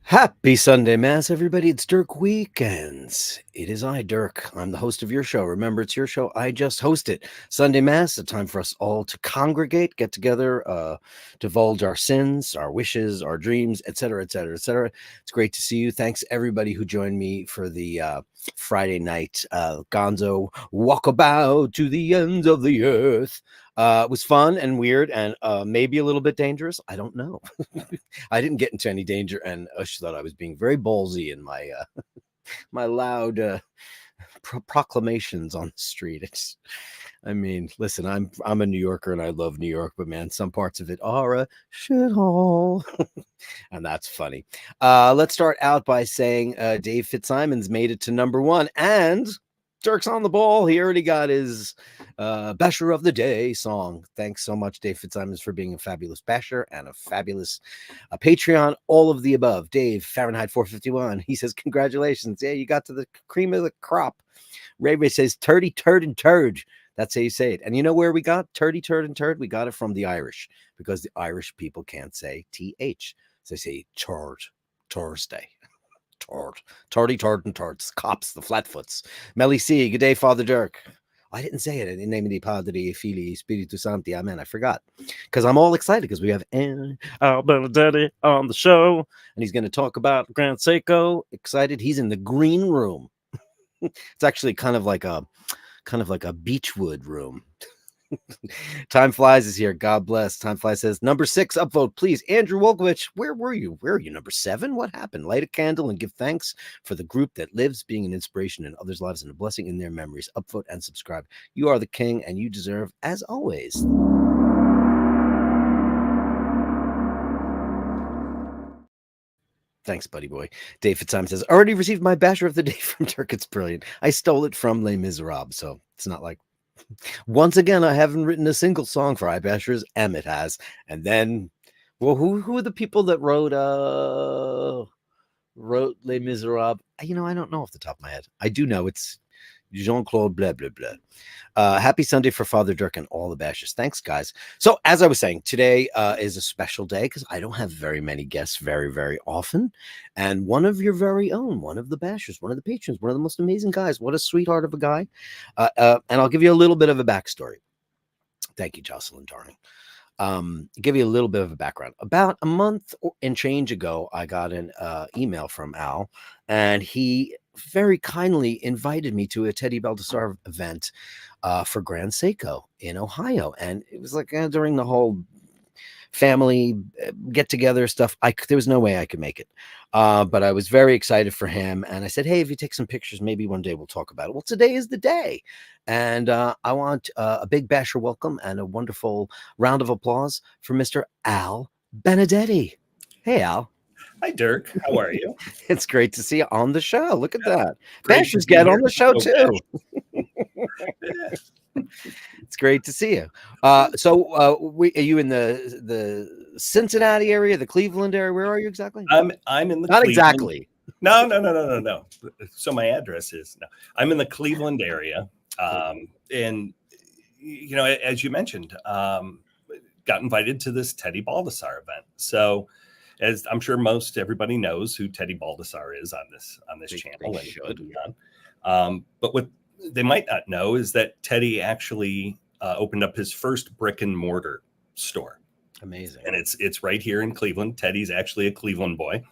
Happy Sunday Mass, everybody. It's Dirk Weekends. It is I, Dirk. I'm the host of your show. Remember, it's your show. I just host it. Sunday Mass, a time for us all to congregate, get together, divulge our sins, our wishes, our dreams, etc., etc., etc. It's great to see you. Thanks, everybody who joined me for the Friday night Gonzo walkabout to the ends of the earth. It was fun and weird and maybe a little bit dangerous. I don't know. I didn't get into any danger, and Ush thought I was being very ballsy in my my loud proclamations on the street. Listen, I'm a New Yorker and I love New York, but man, some parts of it are a shithole, and that's funny. Let's start out by saying Dave Fitzsimons made it to #1, and Dirk's on the ball. He already got his Basher of the Day song. Thanks so much, Dave Fitzsimons, for being a fabulous basher and a fabulous Patreon, all of the above. Dave, Fahrenheit 451, he says, congratulations. Yeah, you got to the cream of the crop. Ray Ray says, turdy, turd, and turd. That's how you say it. And you know where we got turdy, turd, and turd? We got it from the Irish, because the Irish people can't say TH. So they say turd, Thursday. Tord, tardy, tard, and tards, cops, the flatfoots. Melly C, good day, Father Dirk. I didn't say it in name of the Padre, Filii, Spiritus Sancti, Amen. I forgot, because I'm all excited because we have Benedetti on the show, and he's going to talk about Grand Seiko. Excited, he's in the green room. It's actually kind of like a beechwood room. Time Flies is here. God bless. Time Flies says, #6 upvote, please. Andrew Wolkovich, where were you? Where are you? #7? What happened? Light a candle and give thanks for the group that lives, being an inspiration in others' lives and a blessing in their memories. Upvote and subscribe. You are the king, and you deserve, as always. Thanks, buddy boy. Dave Fitzsimons says, already received my Basher of the Day from Dirk. It's brilliant. I stole it from Les Miserables, so it's not like... Once again, I haven't written a single song for iBashers. Emmett has. And then, well, who are the people that wrote Les Miserables? I don't know off the top of my head. I do know it's Jean-Claude blah, blah, blah. Happy Sunday for Father Dirk and all the bashers. Thanks, guys. So, as I was saying, today is a special day because I don't have very many guests very, very often. And one of your very own, one of the bashers, one of the patrons, one of the most amazing guys. What a sweetheart of a guy. And I'll give you a little bit of a backstory. Thank you, Jocelyn, darling. Give you a little bit of a background. About a month and change ago, I got an email from Al, and he very kindly invited me to a Teddy Baldassarre event for Grand Seiko in Ohio. And it was like during the whole family get together stuff. There was no way I could make it. But I was very excited for him. And I said, hey, if you take some pictures, maybe one day we'll talk about it. Well, today is the day. And I want a big basher welcome and a wonderful round of applause for Mr. Al Benedetti. Hey, Al. Hi, Dirk. How are you? It's great to see you on the show. Look at that. Bashers get on the show, too. It's great to see you. Are you in the Cincinnati area, the Cleveland area? Where are you exactly? I'm in the Not Cleveland. exactly. No. So my address is no. I'm in the Cleveland area, and as you mentioned, got invited to this Teddy Baldassarre event. So, as I'm sure most everybody knows who Teddy Baldassarre is on this channel, they should. But what they might not know is that Teddy actually opened up his first brick and mortar store. Amazing. And it's right here in Cleveland. Teddy's actually a Cleveland boy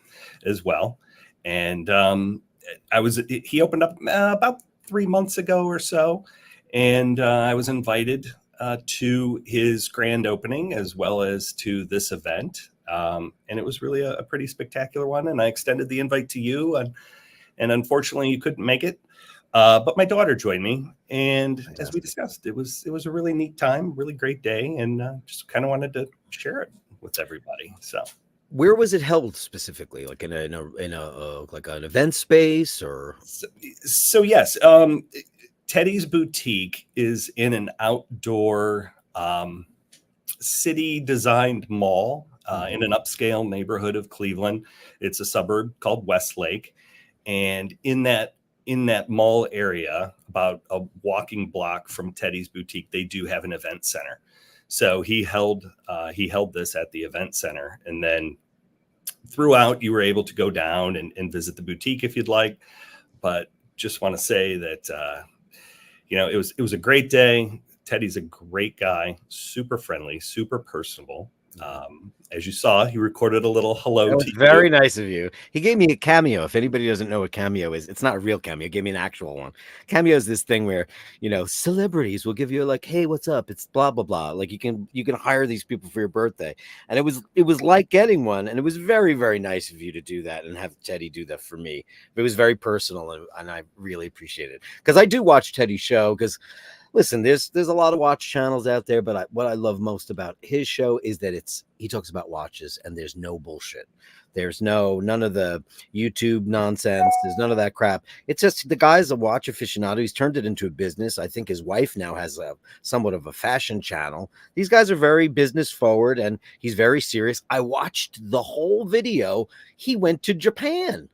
as well. And he opened up about 3 months ago or so. And I was invited to his grand opening as well as to this event. And it was really a pretty spectacular one. And I extended the invite to you. And unfortunately, you couldn't make it. But my daughter joined me, and fantastic. As we discussed, it was a really neat time, really great day, and just kind of wanted to share it with everybody. So, where was it held specifically? Like in a like an event space, or? So yes, Teddy's boutique is in an outdoor city-designed mall in an upscale neighborhood of Cleveland. It's a suburb called Westlake, and in that mall area, about a walking block from Teddy's boutique, they do have an event center. So he held this at the event center, and then throughout, you were able to go down and visit the boutique if you'd like. But just want to say that, it was a great day. Teddy's a great guy, super friendly, super personable. As you saw, he recorded a little hello That was to very you. nice of you. He gave me a cameo. If anybody doesn't know what cameo is, it's not a real cameo. He gave me an actual one. Cameo is this thing where, celebrities will give you like, hey, what's up? It's blah blah blah. Like you can hire these people for your birthday. And it was like getting one. And it was very, very nice of you to do that and have Teddy do that for me. It was very personal and I really appreciate it. Because I do watch Teddy's show because listen, there's a lot of watch channels out there, but what I love most about his show is that he talks about watches and there's no bullshit. There's none of the YouTube nonsense. There's none of that crap. It's just the guy's a watch aficionado. He's turned it into a business. I think his wife now has somewhat of a fashion channel. These guys are very business forward and he's very serious. I watched the whole video. He went to Japan.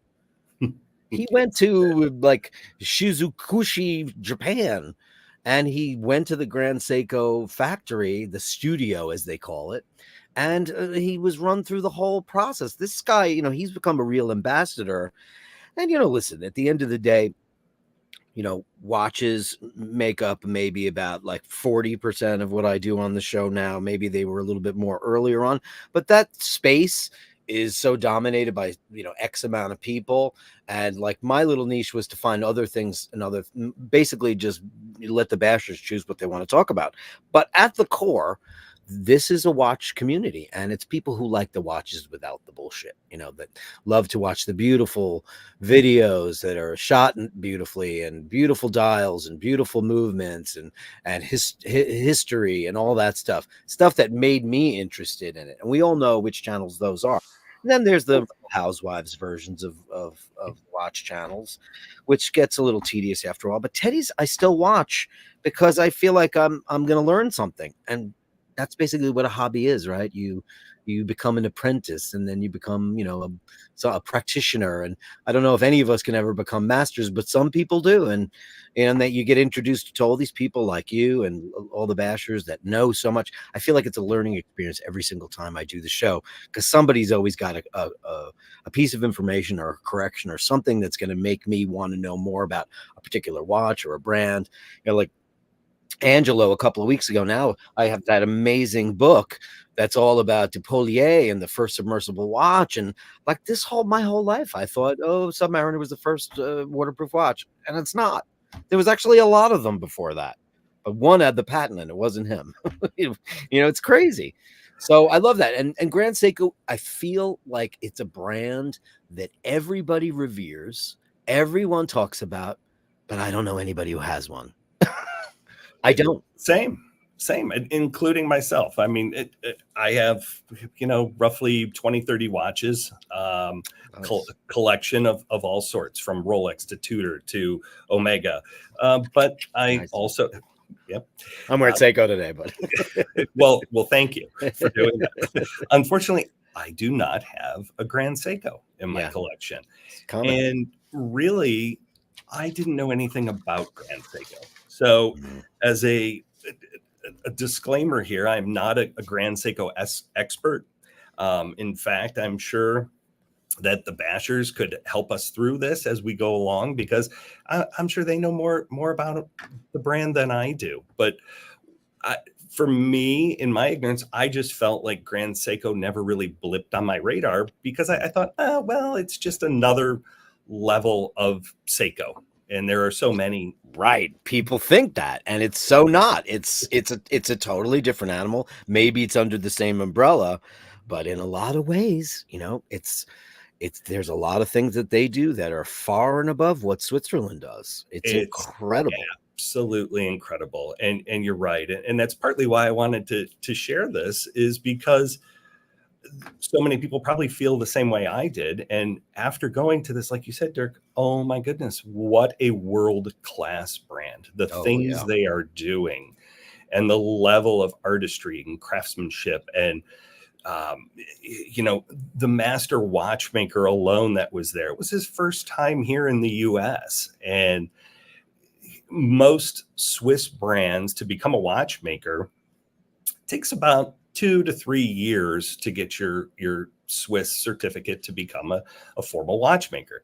He went to like Shizukushi, Japan. And he went to the Grand Seiko factory, the studio, as they call it. And he was run through the whole process. This guy, he's become a real ambassador. And, listen, at the end of the day, watches make up maybe about like 40% of what I do on the show now. Maybe they were a little bit more earlier on. But that space is so dominated by X amount of people, and like my little niche was to find other things and basically just let the bashers choose what they want to talk about. But at the core, this is a watch community, and it's people who like the watches without the bullshit, that love to watch the beautiful videos that are shot beautifully and beautiful dials and beautiful movements and history and all that stuff that made me interested in it. And we all know which channels those are. And then there's the housewives versions of watch channels, which gets a little tedious after all. But Teddy's I still watch because I feel like I'm going to learn something, and that's basically what a hobby is, right? You become an apprentice, and then you become a practitioner. And I don't know if any of us can ever become masters, but some people do, and that you get introduced to all these people like you and all the bashers that know so much. I feel like it's a learning experience every single time I do the show, because somebody's always got a piece of information or a correction or something that's going to make me want to know more about a particular watch or a brand. Like Angelo a couple of weeks ago now, I have that amazing book that's all about Dupolier and the first submersible watch. And like my whole life, I thought, Submariner was the first waterproof watch. And it's not. There was actually a lot of them before that. But one had the patent and it wasn't him. It's crazy. So I love that. And Grand Seiko, I feel like it's a brand that everybody reveres, everyone talks about, but I don't know anybody who has one. I don't. Same, including myself. I mean, I have, roughly 20, 30 watches, collection of all sorts, from Rolex to Tudor to Omega. But I also, yep. I'm wearing Seiko today, but well, thank you for doing that. Unfortunately, I do not have a Grand Seiko in my collection. And really, I didn't know anything about Grand Seiko. So as a disclaimer here, I'm not a Grand Seiko expert. In fact, I'm sure that the bashers could help us through this as we go along, because I'm sure they know more about the brand than I do. But for me, in my ignorance, I just felt like Grand Seiko never really blipped on my radar, because I thought, well, it's just another level of Seiko. And there are so many. Right. People think that, and it's so not. It's a totally different animal. Maybe it's under the same umbrella, but in a lot of ways, there's a lot of things that they do that are far and above what Switzerland does. It's incredible. Absolutely incredible. And you're right. And that's partly why I wanted to share this, is because so many people probably feel the same way I did. And after going to this, like you said, Dirk, oh my goodness, what a world-class brand. The things they are doing, and the level of artistry and craftsmanship, and the master watchmaker alone that was there. It was his first time here in the US. And most Swiss brands, to become a watchmaker, takes about 2 to 3 years to get your Swiss certificate to become a formal watchmaker.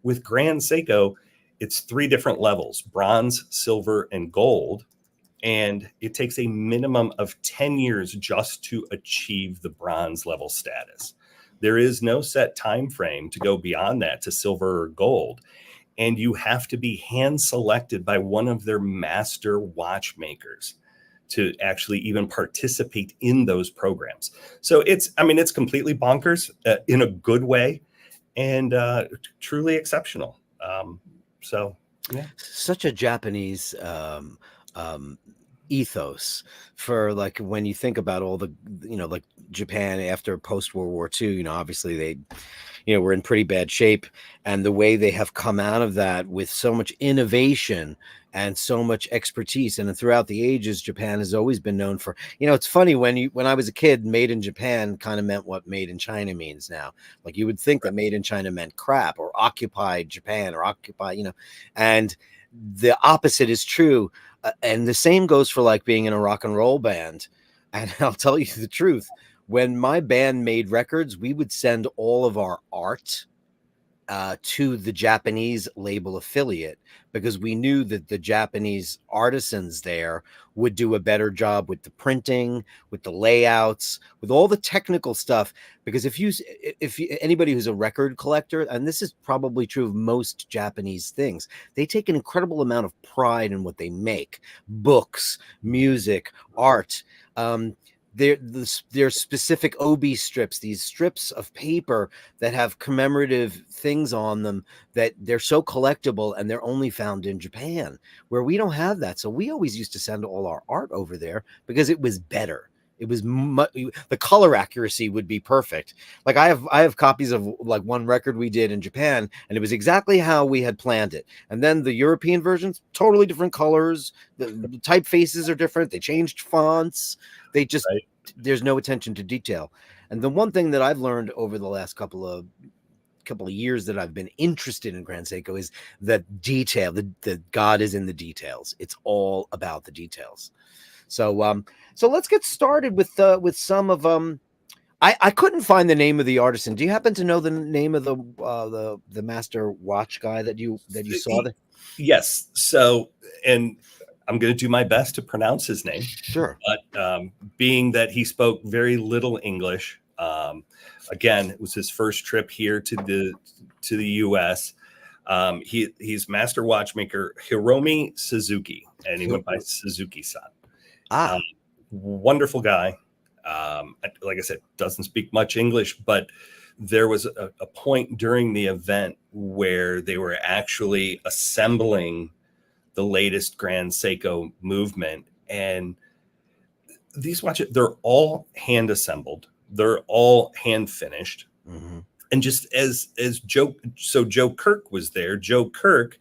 With Grand Seiko, it's 3 different levels: bronze, silver, and gold. And it takes a minimum of 10 years just to achieve the bronze level status. There is no set time frame to go beyond that to silver or gold. And you have to be hand selected by one of their master watchmakers to actually even participate in those programs. So it's completely bonkers in a good way, and truly exceptional. So yeah. Such a Japanese ethos for, like, when you think about all the, like Japan after post World War II, obviously they, were in pretty bad shape, and the way they have come out of that with so much innovation and so much expertise. And throughout the ages, Japan has always been known for, it's funny, when I was a kid, made in Japan kind of meant what made in China means now. Like, you would think that made in China meant crap, or occupied Japan, or occupy, and the opposite is true. And the same goes for, like, being in a rock and roll band. And I'll tell you the truth, when my band made records, we would send all of our art to the Japanese label affiliate, because we knew that the Japanese artisans there would do a better job with the printing, with the layouts, with all the technical stuff. Because if anybody who's a record collector, and this is probably true of most Japanese things, they take an incredible amount of pride in what they make: books, music, art. There's specific obi strips, these strips of paper that have commemorative things on them, that they're so collectible, and they're only found in Japan, where we don't have that. So we always used to send all our art over there because it was better. It was the color accuracy would be perfect. Like, I have copies of, like, one record we did in Japan, and it was exactly how we had planned it. And then the European versions, totally different colors. The typefaces are different. They changed fonts. They just, right. There's no attention to detail. And the one thing that I've learned over the last couple of years that I've been interested in Grand Seiko is that detail. The God is in the details. It's all about the details. So let's get started with some of I couldn't find the name of the artisan. Do you happen to know the name of the master watch guy that you saw? Yes. So, and I'm going to do my best to pronounce his name. Sure. But being that he spoke very little English, again, it was his first trip here to the U.S. He's master watchmaker Hiromi Suzuki, and he went by Suzuki-san. Wonderful guy. Like I said, doesn't speak much English, but there was a point during the event where they were actually assembling the latest Grand Seiko movement. And these watches, they're all hand assembled. They're all hand finished. Mm-hmm. And just as Joe Kirk was there. Joe Kirk,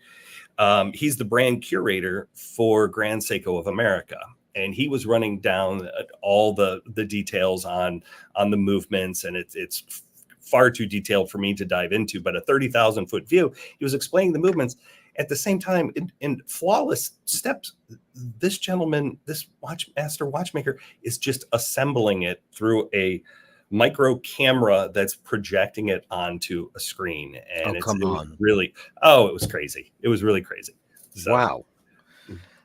he's the brand curator for Grand Seiko of America. And he was running down all the details on the movements, and it's far too detailed for me to dive into. But a 30,000 foot view, he was explaining the movements at the same time in flawless steps. This gentleman, this watchmaker, is just assembling it through a micro camera that's projecting it onto a screen. And it was crazy. It was really crazy. So, wow.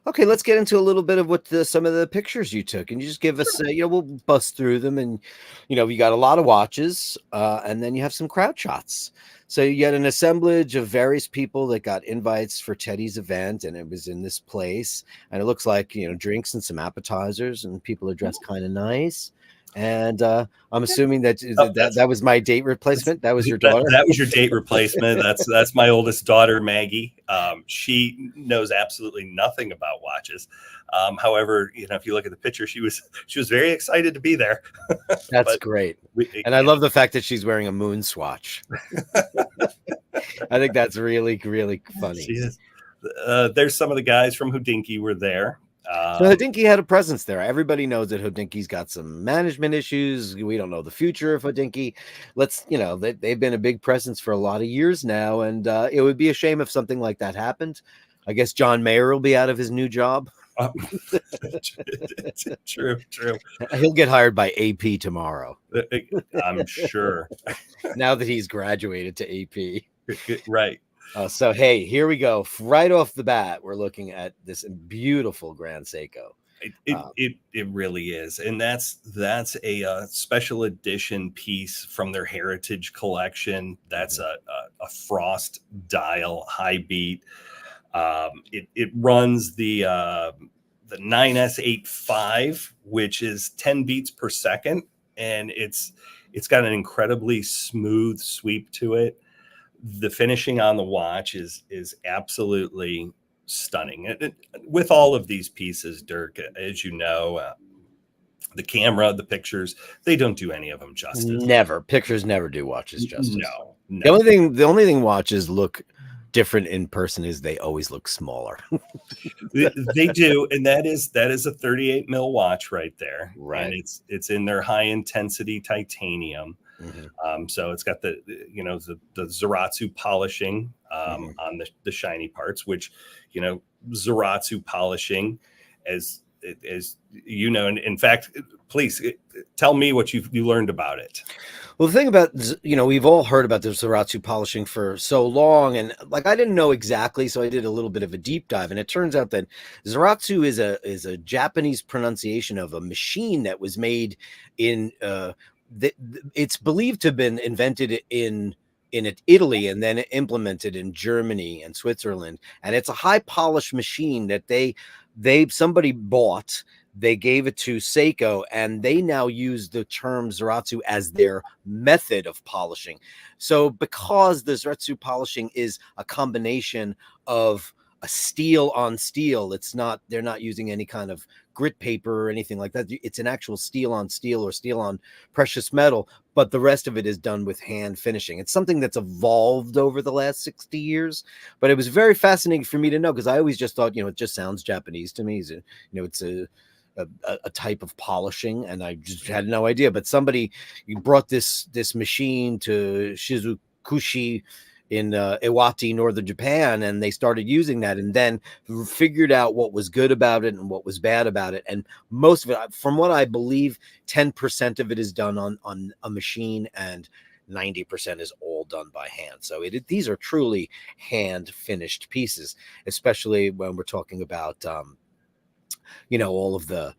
Okay, let's get into a little bit of what some of the pictures you took, and you just give us, we'll bust through them, and you got a lot of watches, and then you have some crowd shots. So you get an assemblage of various people that got invites for Teddy's event, and it was in this place, and it looks like drinks and some appetizers, and people are dressed kind of nice. And I'm assuming that was my date replacement. That was your daughter. That was your date replacement. That's my oldest daughter, Maggie. She knows absolutely nothing about watches. However, if you look at the picture, she was very excited to be there. That's great. I love the fact that she's wearing a moon swatch. I think that's really, really funny. She is. There's some of the guys from Hodinkee were there. So Hodinkee had a presence there. Everybody knows that Hodinkee's got some management issues. We don't know the future of Hodinkee. They've been a big presence for a lot of years now, and it would be a shame if something like that happened. I guess John Mayer will be out of his new job. Uh, true, true. He'll get hired by AP tomorrow I'm sure. now that he's graduated to AP. Right. So hey, here we go. Right off the bat, we're looking at this beautiful Grand Seiko. It really is, and that's a special edition piece from their heritage collection. That's a frost dial high beat. It runs the 9S85, which is 10 beats per second, and it's got an incredibly smooth sweep to it. The finishing on the watch is absolutely stunning. With all of these pieces, Dirk, as you know, the camera, the pictures, they don't do any of them justice. Never. Pictures never do watches justice. No. The only thing watches look different in person is they always look smaller. They do, and that is a 38 mil watch right there. Right. And it's in their high intensity titanium. Mm-hmm. So it's got the Zaratsu polishing on the shiny parts, which, Zaratsu polishing, as you know, and in fact, please tell me what you learned about it. Well, the thing about, we've all heard about the Zaratsu polishing for so long, and like I didn't know exactly, so I did a little bit of a deep dive, and it turns out that Zaratsu is a Japanese pronunciation of a machine that was made in it's believed to have been invented in Italy and then implemented in Germany and Switzerland, and it's a high polished machine that somebody bought. They gave it to Seiko, and they now use the term Zaratsu as their method of polishing. So because the Zaratsu polishing is a combination of a steel on steel, they're not using any kind of grit paper or anything like that. It's an actual steel on steel or steel on precious metal, but the rest of it is done with hand finishing. It's something that's evolved over the last 60 years, but it was very fascinating for me to know, because I always just thought, it just sounds Japanese to me. It's a type of polishing, and I just had no idea. But somebody brought this machine to Shizukushi in Iwate, northern Japan, and they started using that, and then figured out what was good about it and what was bad about it. And most of it, from what I believe, 10% of it is done on a machine, and 90% is all done by hand. So these are truly hand finished pieces, especially when we're talking about all of the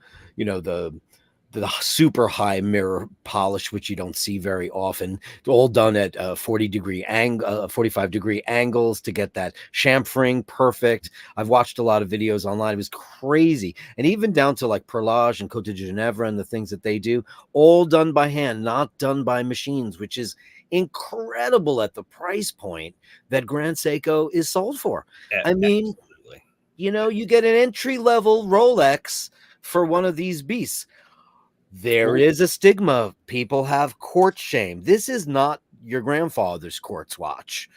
super high mirror polish, which you don't see very often, all done at 45 degree angles to get that chamfering perfect. I've watched a lot of videos online. It was crazy. And even down to like perlage and Cote de Ginevra and the things that they do, all done by hand, not done by machines, which is incredible at the price point that Grand Seiko is sold for. I mean, absolutely. You get an entry-level Rolex for one of these beasts. There is a stigma. People have quartz shame. This is not your grandfather's quartz watch.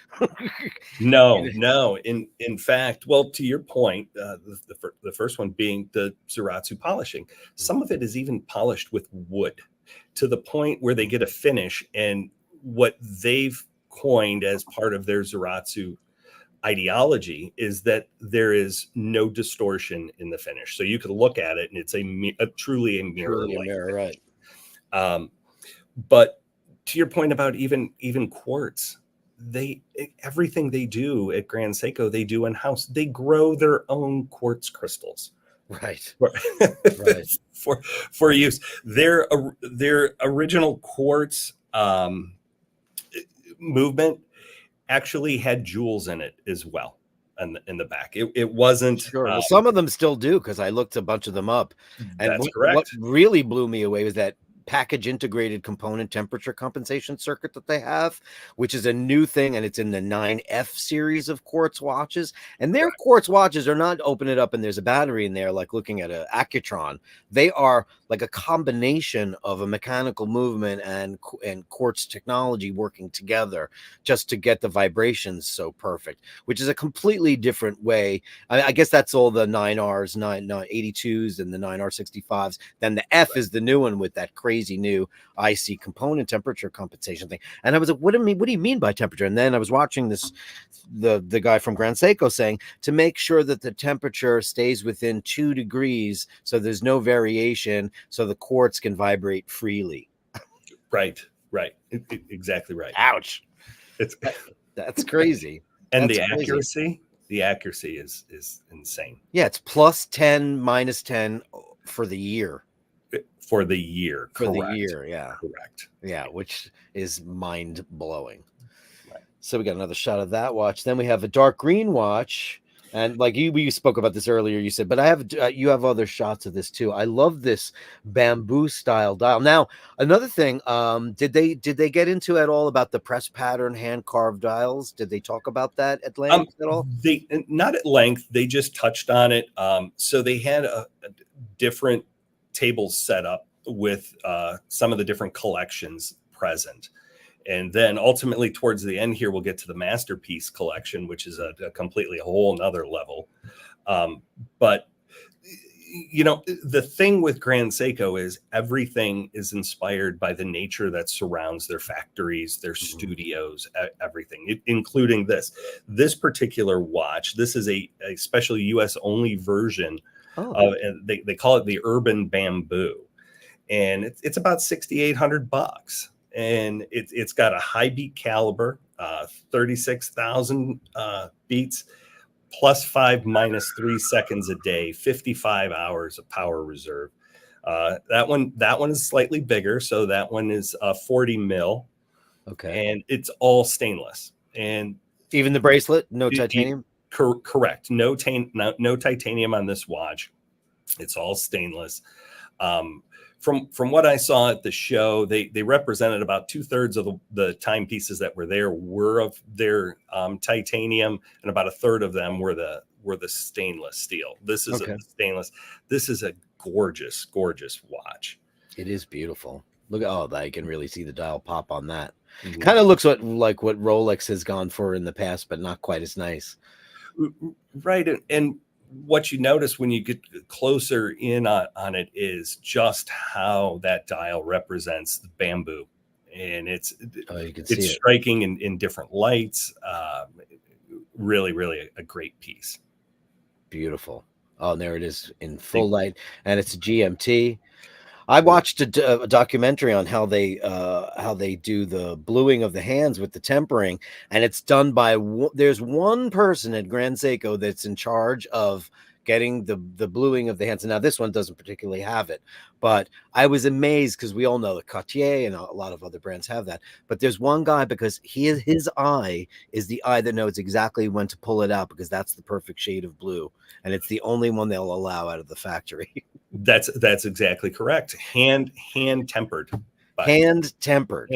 No. In fact, well, to your point, the first one being the Zaratsu polishing, some of it is even polished with wood to the point where they get a finish. And what they've coined as part of their Zaratsu ideology is that there is no distortion in the finish. So you could look at it and it's truly a mirror. Right. But to your point about even quartz, everything they do at Grand Seiko, they do in-house. They grow their own quartz crystals. Right. Right. for use. Their original quartz movement actually had jewels in it as well in the back. It wasn't sure. Well, some of them still do, because I looked a bunch of them up, and that's correct. What really blew me away was that package integrated component temperature compensation circuit that they have, which is a new thing, and it's in the 9F series of quartz watches. And their quartz watches are not open it up and there's a battery in there like looking at an Accutron. They are like a combination of a mechanical movement and quartz technology working together just to get the vibrations so perfect, which is a completely different way. I guess that's all the 9Rs, 982s and the 9R65s. Then the F is the new one with that crazy crazy new IC component temperature compensation thing. And I was like, what do you mean by temperature? And then I was watching this, the guy from Grand Seiko saying to make sure that the temperature stays within 2 degrees, so there's no variation, so the quartz can vibrate freely. Right. Exactly right. Ouch. That's crazy. And That's the crazy. accuracy is insane. Yeah, it's plus 10, minus 10 for the year. For the year. For Correct. the year, yeah. Correct. Yeah, which is mind blowing. Right. So we got another shot of that watch. Then we have a dark green watch. And like we spoke about this earlier, you said, but I have you have other shots of this too. I love this bamboo style dial. Now, another thing, did they get into at all about the press pattern hand carved dials? Did they talk about that at length at all? They not at length. They just touched on it. So they had a different tables set up with some of the different collections present. And then ultimately towards the end here, we'll get to the masterpiece collection, which is a completely whole nother level. But, you know, the thing with Grand Seiko is everything is inspired by the nature that surrounds their factories, their studios, everything, including this particular watch. This is a special US only version. And they call it the Urban Bamboo. And it's about $6,800. And it's got a high beat caliber, 36,000 beats, plus 5 minus 3 seconds a day, 55 hours of power reserve. That one is slightly bigger, so that one is 40 mil. Okay, and it's all stainless. And even the bracelet, no titanium. Correct, no titanium on this watch. It's all stainless. From what I saw at the show, they represented about 2/3 of the timepieces that were there were of their titanium, and about 1/3 of them were the stainless steel. This is a stainless. This is a gorgeous watch. It is beautiful. Look at I can really see the dial pop on that. Mm-hmm. Kind of looks like what Rolex has gone for in the past, but not quite as nice. Right, and what you notice when you get closer in on it is just how that dial represents the bamboo, and it's striking in different lights. Really a great piece. Beautiful. Oh, and there it is in full light, and it's a GMT. I watched a documentary on how they do the bluing of the hands with the tempering, and it's done by there's one person at Grand Seiko that's in charge of getting the bluing of the hands. And now this one doesn't particularly have it, but I was amazed because we all know that Cartier and a lot of other brands have that. But there's one guy, because his eye is the eye that knows exactly when to pull it out, because that's the perfect shade of blue, and it's the only one they'll allow out of the factory. That's exactly correct. Hand tempered. Hand tempered.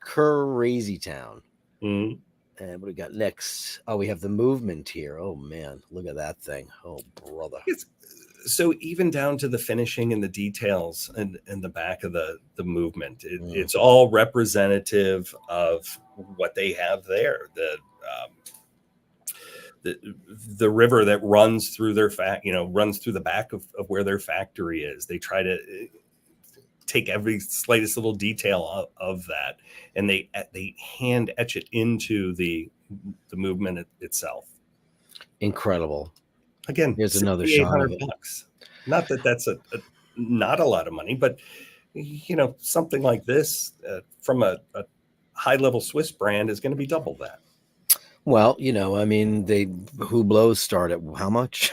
Crazy town. Mm-hmm. And what do we got next? Oh, we have the movement here. Oh man, look at that thing. Oh brother. So even down to the finishing and the details and the back of the movement, it's all representative of what they have there. The river that runs through their runs through the back of where their factory is. They try to take every slightest little detail of that, and they hand etch it into the movement itself. Incredible. Again, here's another shot of it. Not that that's not a lot of money, but something like this from a high level Swiss brand is going to be double that. Well, I mean, Hublots start at how much?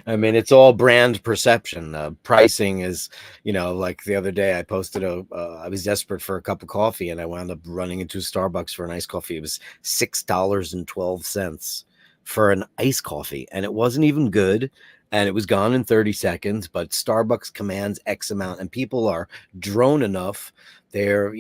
I mean, it's all brand perception. Pricing is, like the other day I posted I was desperate for a cup of coffee, and I wound up running into Starbucks for an iced coffee. It was $6.12 for an iced coffee, and it wasn't even good, and it was gone in 30 seconds, but Starbucks commands X amount, and people are drone enough. They're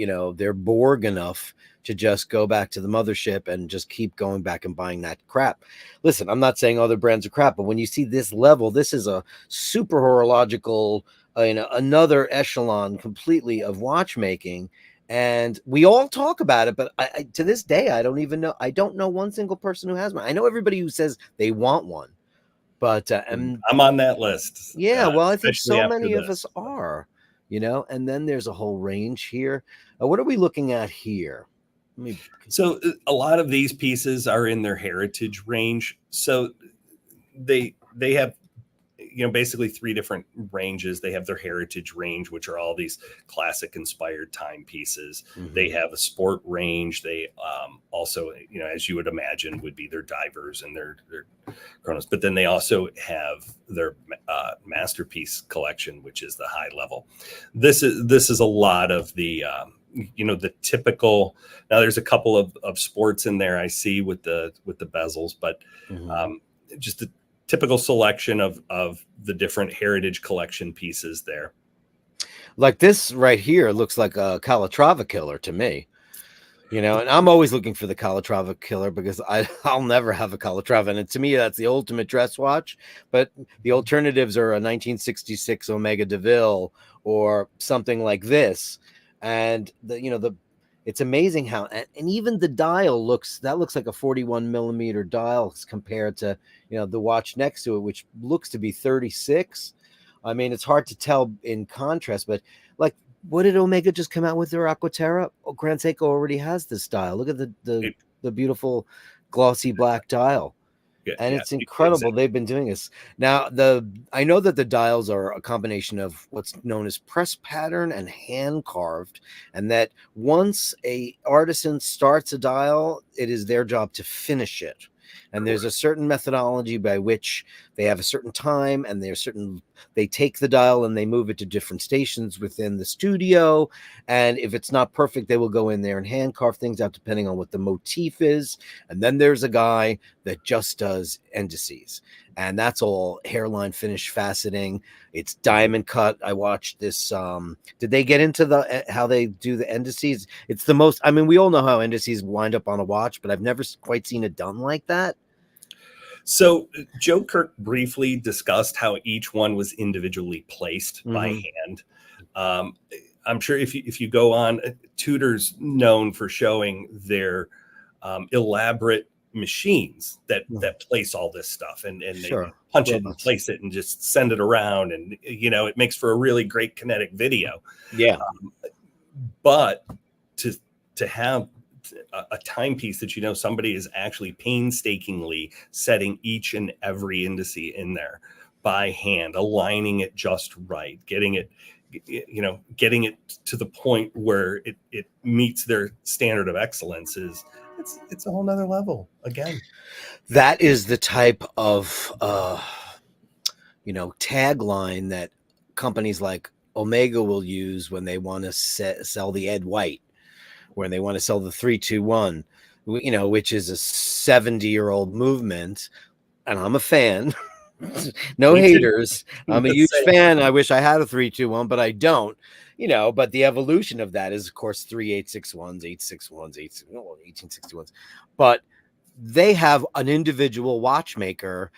Borg enough to just go back to the mothership and just keep going back and buying that crap. Listen, I'm not saying other brands are crap, but when you see this level, this is a super horological, another echelon completely of watchmaking. And we all talk about it, but I to this day, I don't even know. I don't know one single person who has one. I know everybody who says they want one, But and I'm on that list, yeah, well, I think especially so after many of this. us are, and then there's a whole range here. What are we looking at here? Let me. So a lot of these pieces are in their heritage range. So they have basically three different ranges. They have their heritage range, which are all these classic inspired timepieces. They have a sport range. They also, as you would imagine, would be their divers and their chronos. But then they also have their masterpiece collection, which is the high level. This is a lot of the the typical. Now there's a couple of sports in there I see with the bezels, but just a typical selection of the different heritage collection pieces there. Like this right here looks like a Calatrava killer to me. And I'm always looking for the Calatrava killer because I'll never have a Calatrava. And to me, that's the ultimate dress watch. But the alternatives are a 1966 Omega DeVille or something like this. And it's amazing how, and even the dial looks like a 41 millimeter dial compared to, the watch next to it, which looks to be 36. I mean, it's hard to tell in contrast, but like, what did Omega just come out with their Aquaterra? Oh, Grand Seiko already has this style. Look at the beautiful glossy black dial. And it's incredible. Exactly. They've been doing this. Now, I know that the dials are a combination of what's known as press pattern and hand carved, and that once a artisan starts a dial, it is their job to finish it. And there's a certain methodology by which they have a certain time, and they take the dial and they move it to different stations within the studio. And if it's not perfect, they will go in there and hand carve things out depending on what the motif is. And then there's a guy that just does indices, and that's all hairline finish faceting. It's diamond cut. I watched this. Did they get into how they do the indices? It's the most. I mean, we all know how indices wind up on a watch, but I've never quite seen it done like that. So Joe Kirk briefly discussed how each one was individually placed by hand. I'm sure if you go on, Tudor's known for showing their elaborate machines that place all this stuff, and they punch it and place it and just send it around, and it makes for a really great kinetic video. But to have a timepiece that somebody is actually painstakingly setting each and every indice in there by hand, aligning it just right, getting it to the point where it meets their standard of excellence, it's a whole nother level again. That is the type of tagline that companies like Omega will use when they want to sell the Ed White, when they want to sell the 321, which is a 70-year-old movement. And I'm a fan. No haters. I'm a huge fan. I wish I had a 321, but I don't. But the evolution of that is, of course, 3861s, 861s, 1861s. But they have an individual watchmaker,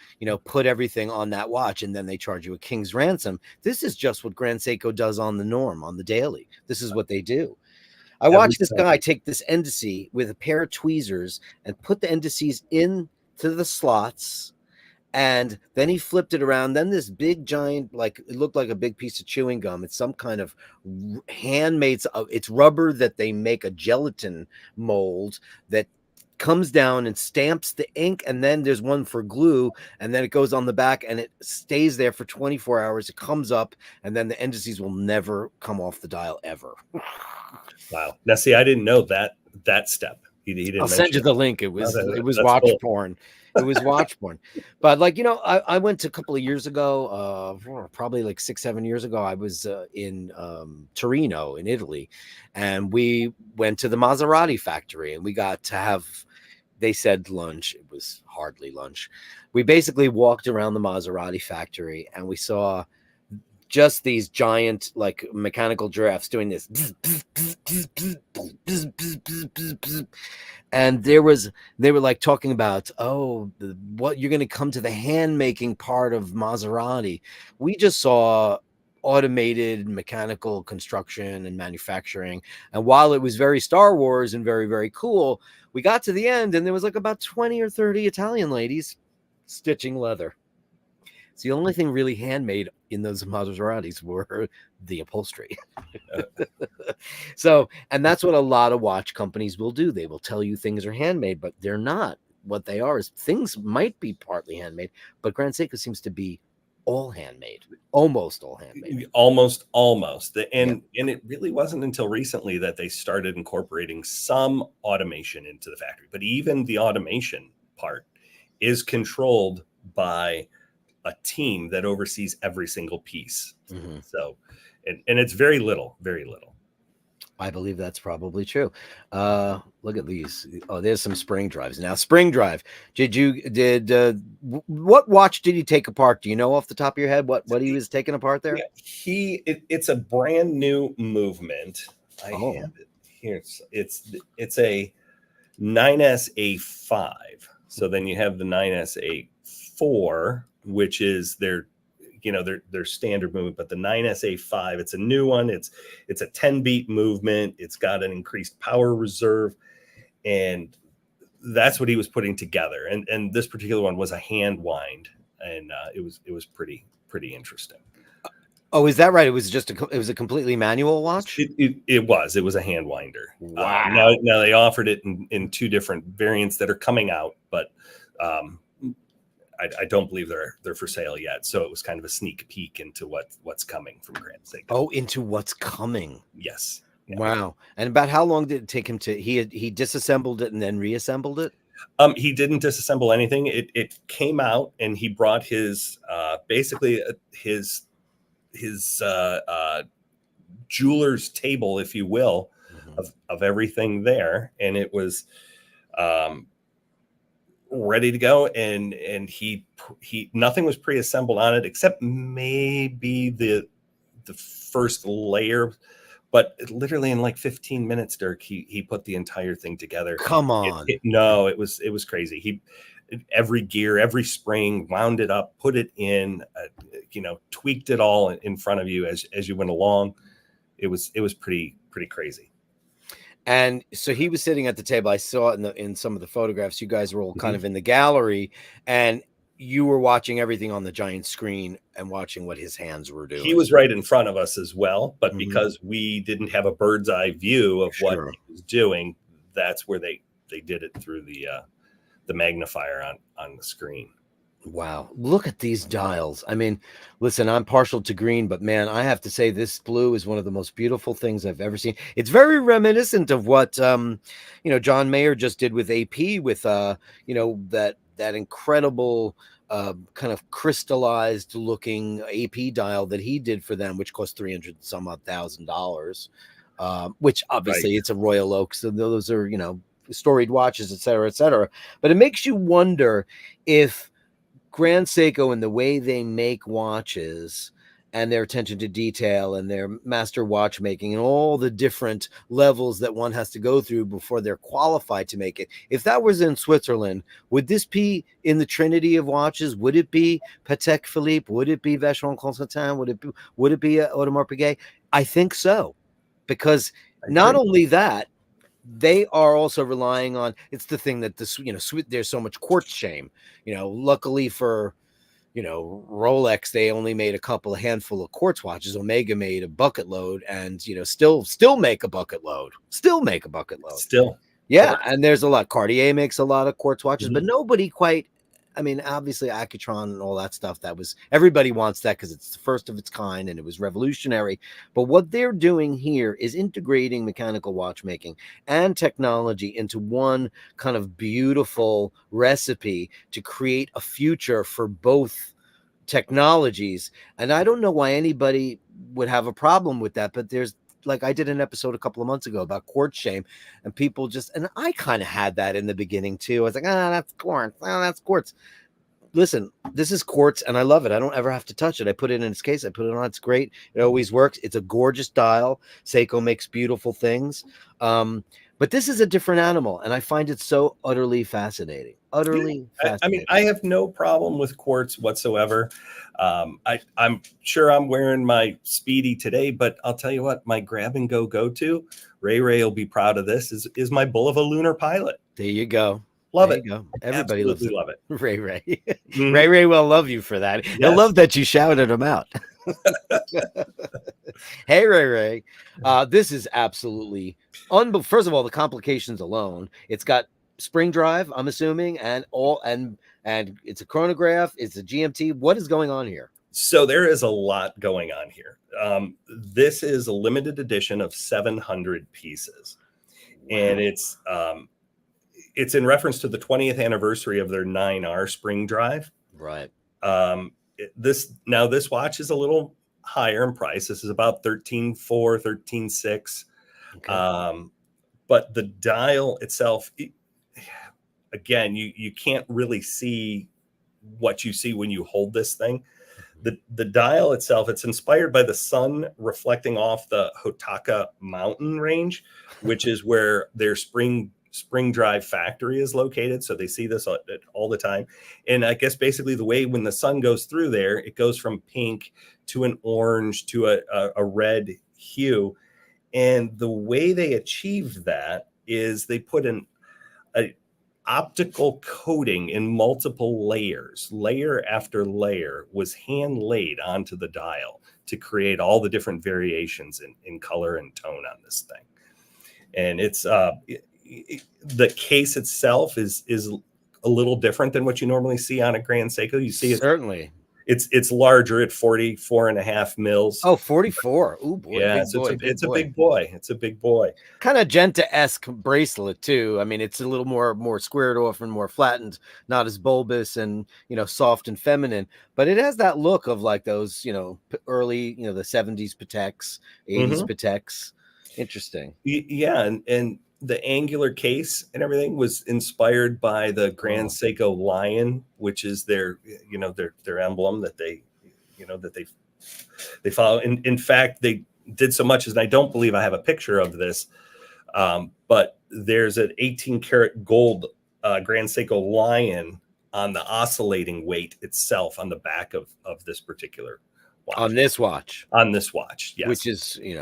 put everything on that watch, and then they charge you a king's ransom. This is just what Grand Seiko does on the norm, on the daily. This is what they do. I watched this guy take this indice with a pair of tweezers and put the indices into the slots, and then he flipped it around. Then this big giant, like it looked like a big piece of chewing gum. It's some kind of handmade. It's rubber that they make a gelatin mold that comes down and stamps the ink, and then there's one for glue, and then it goes on the back and it stays there for 24 hours. It comes up, and then the indices will never come off the dial ever. Wow. Now see, I didn't know that step. He didn't. I'll send you the link. It was watch cool. Porn. It was watch porn. But I went a couple of years ago, probably like 6-7 years ago. I was in Torino in Italy, and we went to the Maserati factory, and we got to have, they said lunch. It was hardly lunch. We basically walked around the Maserati factory, and we saw just these giant, like, mechanical giraffes doing this. And they were like talking about, what you're going to come to the hand making part of Maserati. We just saw automated mechanical construction and manufacturing. And while it was very Star Wars and very, very cool, we got to the end and there was like about 20 or 30 Italian ladies stitching leather. It's the only thing really handmade in those Maseratis were the upholstery. So, and that's what a lot of watch companies will do. They will tell you things are handmade, but they're not. What they are is things might be partly handmade, but Grand Seiko seems to be all handmade, almost all handmade. Almost. And Yeah. and it really wasn't until recently that they started incorporating some automation into the factory. But even the automation part is controlled by a team that oversees every single piece. Mm-hmm. So, and it's very little. I believe that's probably true. Look at these. Oh, there's some spring drives. Now, spring drive. What watch did he take apart? Do you know off the top of your head what he was taking apart there? Yeah, it's a brand new movement. I Oh. have it here. It's a 9SA5. So then you have the 9SA4, which is their standard movement, but the 9SA5, it's a new one. It's a 10 beat movement. It's got an increased power reserve, and that's what he was putting together. And this particular one was a hand wind, and it was pretty interesting. Oh, is that right? It was a completely manual watch. It was a hand winder. Wow. Now they offered it in two different variants that are coming out, but I don't believe they're for sale yet. So it was kind of a sneak peek into what's coming from Grand Seiko. Oh, into what's coming. Yes. Yeah. Wow. And about how long did it take him to he disassembled it and then reassembled it? He didn't disassemble anything. It came out, and he brought his basically his jeweler's table, if you will, of everything there, and it was ready to go, and he nothing was pre-assembled on it except maybe the first layer, but literally in like 15 minutes, Dirk, he put the entire thing together. Come on. It was crazy. He every gear, every spring, wound it up, put it in, tweaked it all in front of you as you went along. It was pretty crazy. And so he was sitting at the table. I saw it in some of the photographs. You guys were all kind of in the gallery, and you were watching everything on the giant screen and watching what his hands were doing. He was right in front of us as well, but because we didn't have a bird's eye view of what he was doing, that's where they did it through the magnifier on the screen. Wow. Look at these dials. I mean, listen, I'm partial to green, but man, I have to say this blue is one of the most beautiful things I've ever seen. It's very reminiscent of what, John Mayer just did with AP with, that incredible kind of crystallized looking AP dial that he did for them, which cost $300 some odd $1,000, which obviously it's a Royal Oak. So those are, storied watches, et cetera, but it makes you wonder if Grand Seiko and the way they make watches and their attention to detail and their master watchmaking and all the different levels that one has to go through before they're qualified to make it. If that was in Switzerland, would this be in the trinity of watches? Would it be Patek Philippe? Would it be Vacheron Constantin? Would it be Audemars Piguet? I think so, because not only that, they are also relying on, it's the thing that there's so much quartz shame, luckily for, Rolex, they only made a handful of quartz watches. Omega made a bucket load, and, still make a bucket load, Yeah. And there's a lot. Cartier makes a lot of quartz watches, but nobody quite, obviously Accutron and all that stuff, everybody wants that because it's the first of its kind and it was revolutionary. But what they're doing here is integrating mechanical watchmaking and technology into one kind of beautiful recipe to create a future for both technologies. And I don't know why anybody would have a problem with that, but there's, like, I did an episode a couple of months ago about quartz shame, and people and I kind of had that in the beginning too. I was like, that's quartz. That's quartz. Listen, this is quartz and I love it. I don't ever have to touch it. I put it in its case. I put it on. It's great. It always works. It's a gorgeous dial. Seiko makes beautiful things. But this is a different animal, and I find it so utterly fascinating. Fascinating. I have no problem with quartz whatsoever. I'm sure I'm wearing my Speedy today, but I'll tell you what, my grab and go to, Ray will be proud of this, is my Bull of a Lunar Pilot. There you go. Love There it. you go. Everybody loves Absolutely it. love it. Ray Ray. Mhm. Ray Ray will love you for that. He'll Yes. love that you shouted him out. Hey Ray Ray. This is absolutely first of all, the complications alone. It's got spring drive, I'm assuming, and it's a chronograph, it's a GMT. What is going on here? So there is a lot going on here. This is a limited edition of 700 pieces, and it's in reference to the 20th anniversary of their 9R spring drive. Right. This watch is a little higher in price. This is about 13.4, 13.6. Okay. But the dial itself, again, you can't really see what you see when you hold this thing. The dial itself, it's inspired by the sun reflecting off the Hotaka mountain range, which is where their spring drive factory is located. So they see this all the time. And I guess basically the way when the sun goes through there, it goes from pink to an orange to a red hue. And the way they achieved that is they put an optical coating in multiple layers. Layer after layer was hand laid onto the dial to create all the different variations in color and tone on this thing. And it's the case itself is a little different than what you normally see on a Grand Seiko. You see Certainly. It's larger at 44.5 mils. Oh, 44. Oh boy. Yeah, Big boy, it's a big boy. It's a big boy. Kind of Genta-esque bracelet too. I mean, it's a little more squared off and more flattened, not as bulbous and soft and feminine, but it has that look of like those early the 70s Pateks, 80s Pateks. Interesting. Yeah, and the angular case and everything was inspired by the Grand Seiko lion, which is their emblem that they follow. In fact, they did so much as, and I don't believe I have a picture of this, but there's an 18 karat gold Grand Seiko lion on the oscillating weight itself on the back of this particular watch. On this watch, yes, which is and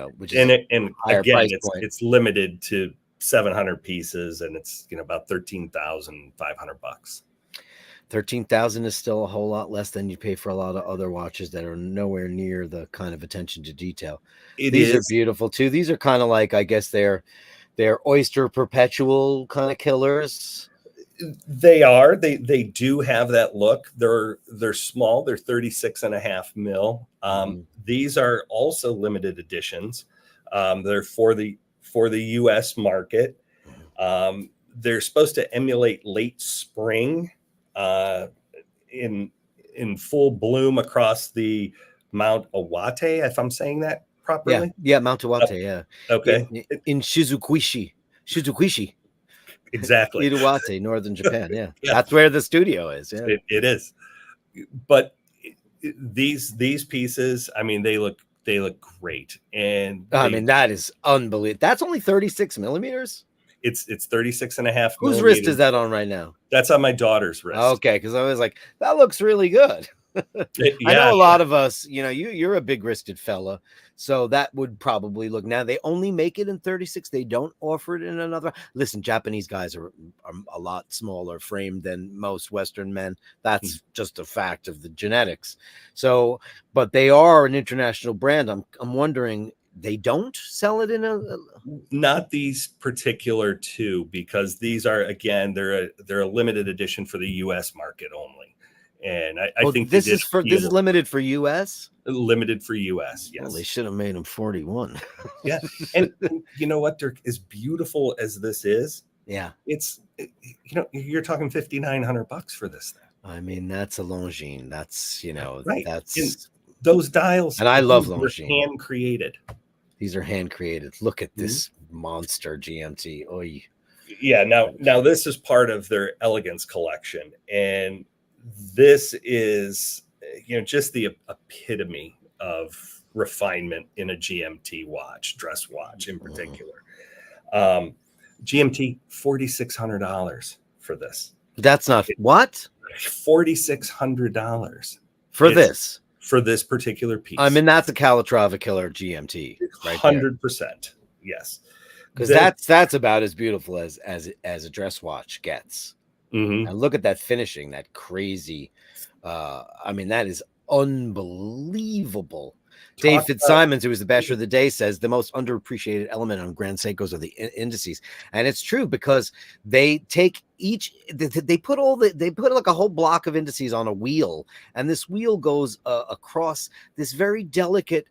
again, it's limited to 700 pieces, and it's about $13,500. 13,000 is still a whole lot less than you pay for a lot of other watches that are nowhere near the kind of attention to detail. These are beautiful too. These are kind of like, I guess they're oyster perpetual kind of killers. They are. They do have that look. They're small. They're 36.5 mil. These are also limited editions. They're for the U.S. market. They're supposed to emulate late spring in full bloom across the Mount Iwate, if I'm saying that properly. Yeah, Mount Iwate. Yeah. Okay. In Shizukuishi. Exactly. Iwate, northern Japan. Yeah. That's where the studio is. Yeah. It is. But these pieces, I mean, they look great. And I mean, that is unbelievable. That's only 36 millimeters. It's 36.5. Whose wrist is that on right now? That's on my daughter's wrist. Okay, because I was like, that looks really good. I know a lot of us, you're a big wristed fella, so that would probably look. Now they only make it in 36. They don't offer it in another. Listen, Japanese guys are a lot smaller framed than most Western men. That's just a fact of the genetics. So, but they are an international brand. I'm wondering, they don't sell it in not these particular two, because these are, again, they're a limited edition for the U.S. market only. And I think this is limited for U.S. Limited for U.S. Yes. Well, they should have made them 41. Yeah, and you know what, Dirk? As beautiful as this is, yeah, it's you're talking $5,900 for this thing. I mean, that's a Longines. That's right. That's and those dials, and I love Longines. Hand created. These are hand created. Look at this monster GMT. Oy. Yeah. Now this is part of their elegance collection, and this is just the epitome of refinement in a GMT watch, dress watch in particular. GMT $4,600 for this. That's not what? $4,600 for this. For this particular piece. I mean, that's a Calatrava killer GMT, right? 100%. Yes. Because that's about as beautiful as a dress watch gets. Hmm. And look at that finishing, that crazy. I mean, that is unbelievable. Dave Talk about Fitzsimons, who was the basher of the day, says the most underappreciated element on Grand Seikos are the indices, and it's true because they take each they put like a whole block of indices on a wheel, and this wheel goes across this very delicate.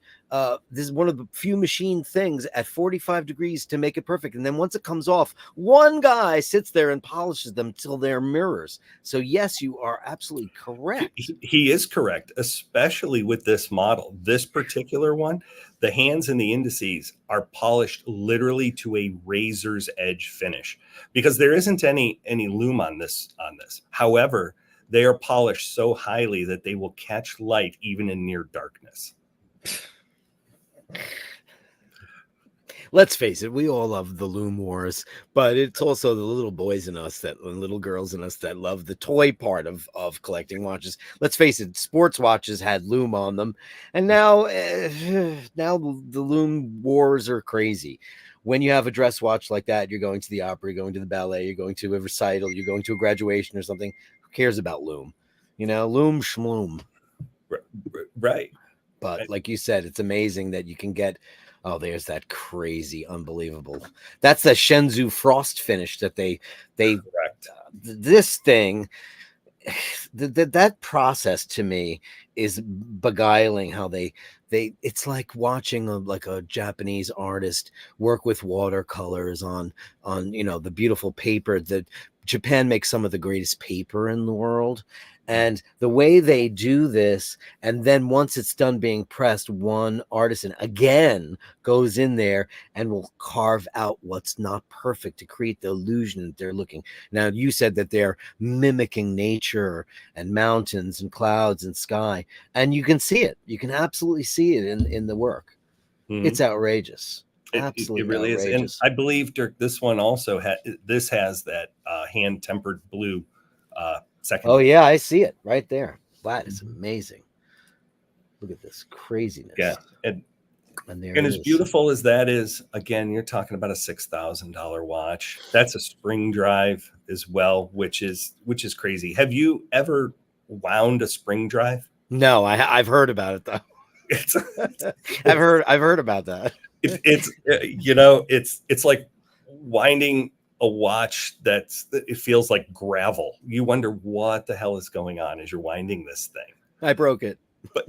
This is one of the few machine things at 45 degrees to make it perfect, and then once it comes off, one guy sits there and polishes them till they're mirrors. So yes, you are absolutely correct. he is correct, especially with this model. This particular one, the hands and the indices are polished literally to a razor's edge finish because there isn't any lume on this. However, they are polished so highly that they will catch light even in near darkness. Let's face it, we all love the loom wars, but it's also the little boys in us and little girls in us that love the toy part of collecting watches. Let's face it, sports watches had loom on them, and now now the loom wars are crazy. When you have a dress watch like that, you're going to the opera, you're going to the ballet, you're going to a recital, you're going to a graduation or something. Who cares about loom? Loom schmoom. Right. But like you said, it's amazing that you can get. Oh, there's that crazy, unbelievable. That's the Shenzhou frost finish that they Correct. this thing. That process to me is beguiling. How they it's like watching a Japanese artist work with watercolors on the beautiful paper that Japan makes some of the greatest paper in the world. And the way they do this, and then once it's done being pressed, one artisan again goes in there and will carve out what's not perfect to create the illusion that they're looking. Now, you said that they're mimicking nature and mountains and clouds and sky, and you can see it. You can absolutely see it in the work. Mhm. It's outrageous. Absolutely it really outrageous. is. And I believe, Dirk, this one also has that hand tempered blue second. Oh yeah, I see it right there. That is amazing. Look at this craziness. Yeah. And there And it as is. beautiful as that is, again, you're talking about a $6,000 watch. That's a spring drive as well, which is crazy. Have you ever wound a spring drive? No, I've heard about it though. It's I've heard about that. it's like winding a watch it feels like gravel. You wonder what the hell is going on as you're winding this thing. I broke it. But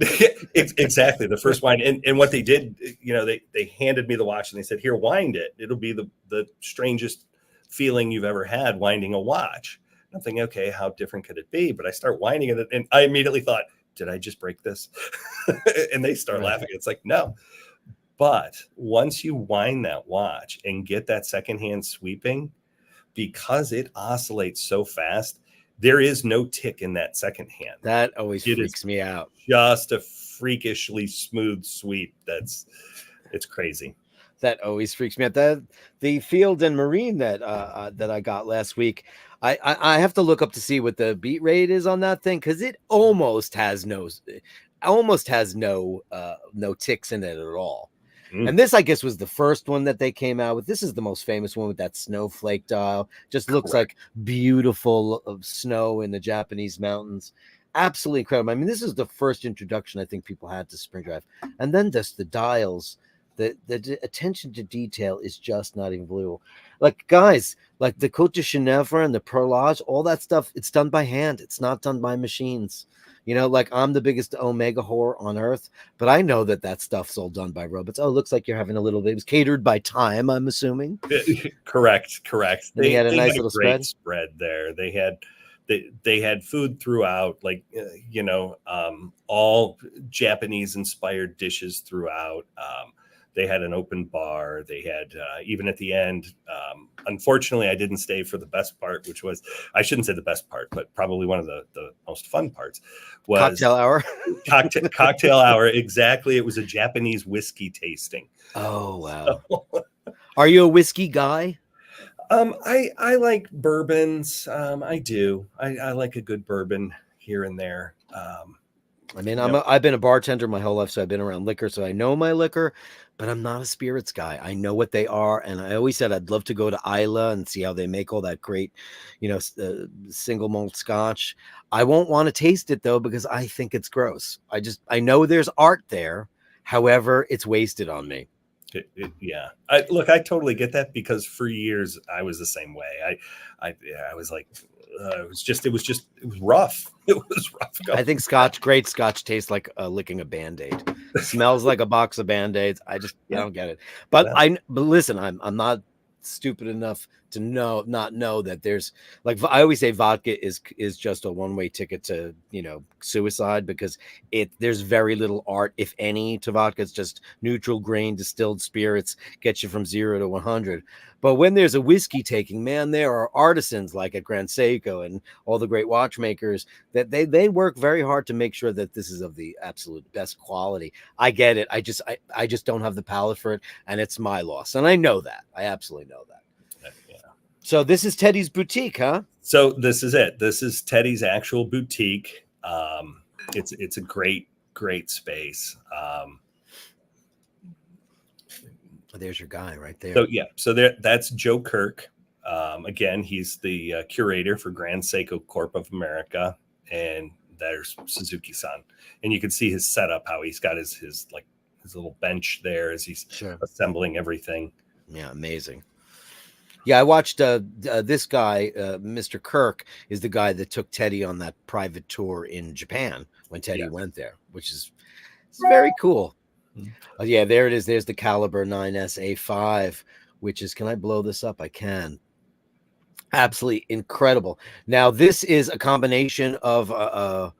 exactly, the first wind, and what they did, they handed me the watch and they said, "Here, wind it. It'll be the strangest feeling you've ever had winding a watch." And I'm thinking, okay, how different could it be? But I start winding it, and I immediately thought, did I just break this? And they start laughing. It's like, no. But once you wind that watch and get that secondhand sweeping, because it oscillates so fast, there is no tick in that second hand. That always freaks me out. Just a freakishly smooth sweep. It's crazy. That always freaks me out. The Field and Marine that I got last week, I have to look up to see what the beat rate is on that thing because it almost has no ticks in it at all. And this, I guess, was the first one that they came out with. This is the most famous one with that snowflake dial. Just looks like beautiful snow in the Japanese mountains. Absolutely incredible. I mean, this is the first introduction I think people had to spring drive. And then just the dials, the attention to detail is just not even believable. Like, guys, like the Côte de Genèvre and the Perlage, all that stuff, it's done by hand. It's not done by machines. Like I'm the biggest Omega whore on earth, but I know that stuff's all done by robots. Oh, it looks like you're having a little bit. It was catered by Time, I'm assuming. Correct. They had a nice little spread there. They had food throughout, like all Japanese inspired dishes throughout. They had an open bar. They had even at the end. Unfortunately, I didn't stay for the best part, which was, I shouldn't say the best part, but probably one of the most fun parts was cocktail hour. Cocktail hour. Exactly. It was a Japanese whiskey tasting. Oh, wow. So, are you a whiskey guy? I like bourbons. I do. I like a good bourbon here and there. I mean, I've been a bartender my whole life, so I've been around liquor, so I know my liquor. but I'm not a spirits guy. I know what they are, and I always said I'd love to go to Isla and see how they make all that great, single malt Scotch. I won't want to taste it though because I think it's gross. I know there's art there, however, it's wasted on me. Yeah, I totally get that because for years I was the same way. I was like, it was rough. It was rough. I think great Scotch tastes like licking a Band-Aid. Smells like a box of Band-Aids. I don't get it. But but listen, I'm not stupid enough to not know that there's, like, I always say vodka is just a one-way ticket to, suicide, because there's very little art, if any, to vodka. It's just neutral grain distilled spirits, get you from 0 to 100. But when there's a whiskey taking, man, there are artisans like at Grand Seiko and all the great watchmakers that they work very hard to make sure that this is of the absolute best quality. I get it. I just don't have the palate for it, and it's my loss. And I know that. I absolutely know that. Yeah. So this is Teddy's boutique, huh? So this is it. This is Teddy's actual boutique. It's a great space. There's your guy right there. So that's Joe Kirk. Again, he's the curator for Grand Seiko Corp of America, and there's Suzuki-san, and you can see his setup, how he's got his little bench there as he's assembling everything. Yeah, amazing. Yeah, I watched this guy, Mr. Kirk, is the guy that took Teddy on that private tour in Japan when Teddy went there, which is very cool. Yeah, there it is. There's the Caliber 9S-A5, which is, can I blow this up? I can. Absolutely incredible. Now, this is a combination of a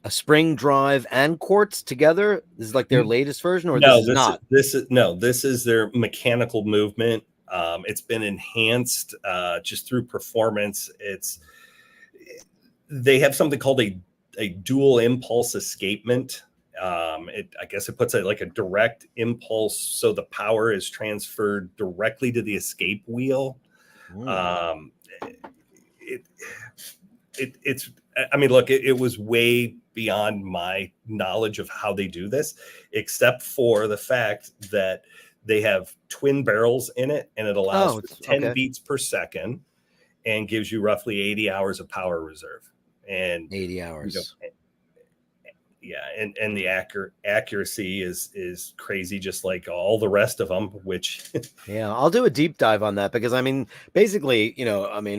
spring drive and quartz together. This is like their latest version, or no, this is not? This is their mechanical movement. It's been enhanced just through performance. They have something called a dual impulse escapement. I guess it puts like a direct impulse, so the power is transferred directly to the escape wheel. It's I mean, look, it was way beyond my knowledge of how they do this, except for the fact that they have twin barrels in it, and it allows for 10 beats per second and gives you roughly 80 hours of power reserve. And 80 hours. And the accuracy is crazy, just like all the rest of them, which yeah, I'll do a deep dive on that, because I mean, basically,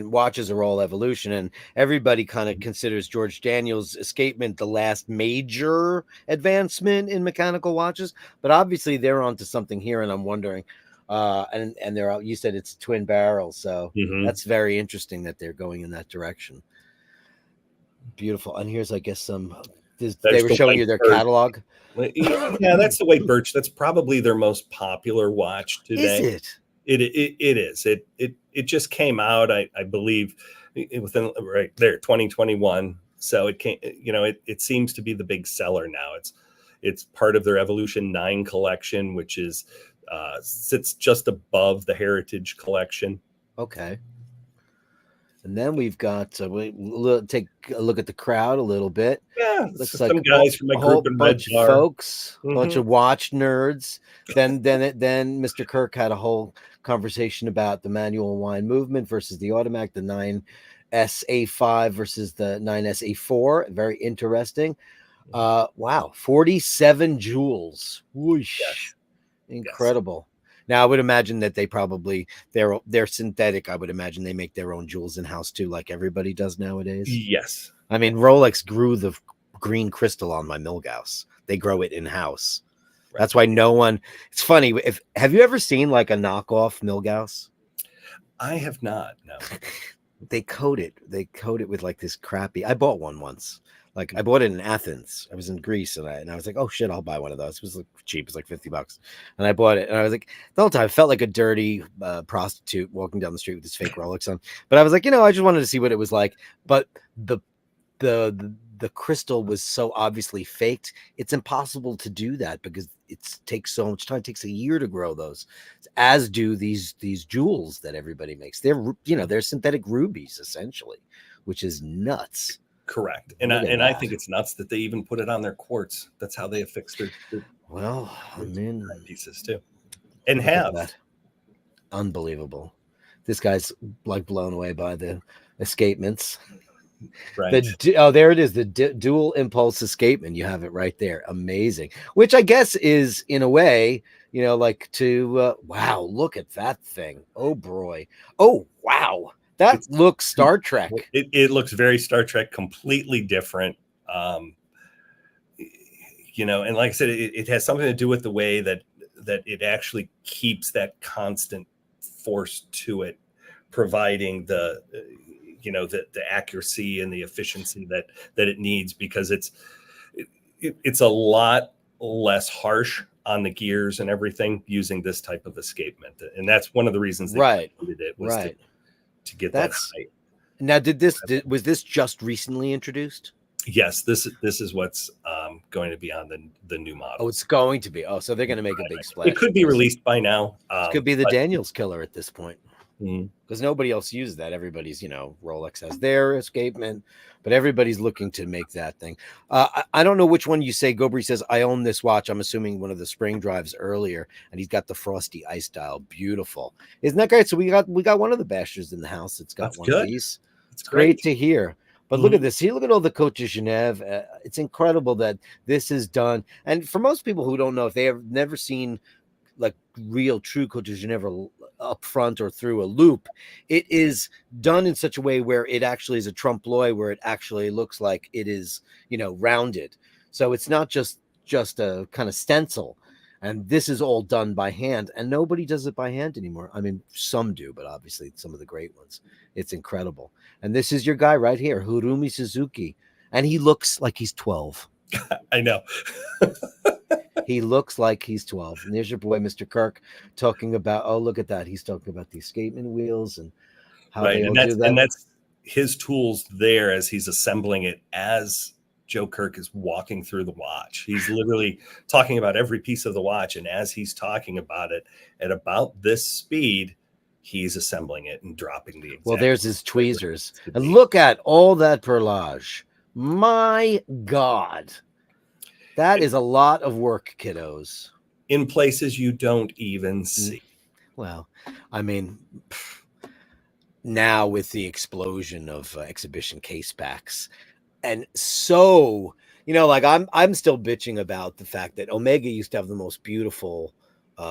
watches are all evolution, and everybody kind of considers George Daniels' escapement the last major advancement in mechanical watches, but obviously they're onto something here, and I'm wondering, and they're, you said it's twin barrel, so that's very interesting that they're going in that direction. Beautiful. And here's, I guess, some. They were showing you their catalog. Yeah, that's the White Birch. That's probably their most popular watch today. Is it? It is. It just came out, I believe, within right there, 2021. So it came. It seems to be the big seller now. It's part of their Evolution 9 collection, which is sits just above the Heritage collection. Okay. And then we've got we'll take a look at the crowd a little bit. Yeah, looks some like guys from my group, a bunch of folks, a bunch of watch nerds. Then Mr. Kirk had a whole conversation about the manual wine movement versus the automatic, the 9S-A5 versus the 9S-A4. Very interesting. Wow, 47 joules. Whoosh. Yes. Incredible. Yes. Now, I would imagine that they're synthetic. I would imagine they make their own jewels in house too, like everybody does nowadays. Yes. I mean, Rolex grew the green crystal on my Milgauss. They grow it in house. Right. That's why no one. It's funny. Have you ever seen like a knockoff Milgauss? I have not. No. They coat it. They coat it with like this crappy. I bought one once. Like I bought it in Athens. I was in Greece, and I was like, oh shit, I'll buy one of those. It was like cheap. It was like $50. And I bought it, and I was like, the whole time I felt like a dirty prostitute walking down the street with this fake Rolex on. But I was like, I just wanted to see what it was like. But the crystal was so obviously faked. It's impossible to do that because it takes so much time. It takes a year to grow those, as do these jewels that everybody makes. They're synthetic rubies essentially, which is nuts. Correct. And I think it's nuts that they even put it on their quartz. That's how they affix their well, I mean, pieces too. And look at have that. Unbelievable. This guy's like blown away by the escapements. right. There it is, the dual impulse escapement. You have it right there. Amazing. Which I guess is in a way, you know, like to wow, look at that thing. Oh boy. Oh wow. That looks Star Trek. It looks very Star Trek, completely different. You know, and like I said, it has something to do with the way that it actually keeps that constant force to it, providing the you know, the accuracy and the efficiency that it needs, because it's a lot less harsh on the gears and everything using this type of escapement. And that's one of the reasons they did it, was to get that height. Now, was this just recently introduced? Yes, this is what's going to be on the new model. Oh, it's going to be. Oh, so they're going to make a big splash. It could be released by now. It could be the Daniels killer at this point, because nobody else uses that. Everybody's, you know, Rolex has their escapement, but everybody's looking to make that thing. I don't know which one you say. Gobri says, I own this watch. I'm assuming one of the spring drives earlier, and he's got the frosty ice dial. Beautiful. Isn't that great? So we got one of the Bashers in the house that's got one of these. It's great to hear. But look at this. See, look at all the Côte de Genève. It's incredible that this is done. And for most people who don't know, if they have never seen like real true Côte de Genève up front or through a loop, it is done in such a way where it actually is a trompe-l'oeil, where it actually looks like it is, you know, rounded. So it's not just a kind of stencil. And this is all done by hand, and nobody does it by hand anymore. I mean, some do, but obviously some of the great ones. It's incredible. And this is your guy right here, Hirumi Suzuki. And he looks like he's 12. I know. He looks like he's 12. And there's your boy, Mr. Kirk, talking about, oh, look at that. He's talking about the escapement wheels and how they all do that. And that's his tools there as he's assembling it, as Joe Kirk is walking through the watch. He's literally talking about every piece of the watch. And as he's talking about it at about this speed, he's assembling it and dropping the exact. Well, there's his tweezers. And look at all that perlage. My God. That is a lot of work, kiddos. In places you don't even see. Well, I mean, now with the explosion of exhibition case packs, and so, you know, like I'm still bitching about the fact that Omega used to have the most beautiful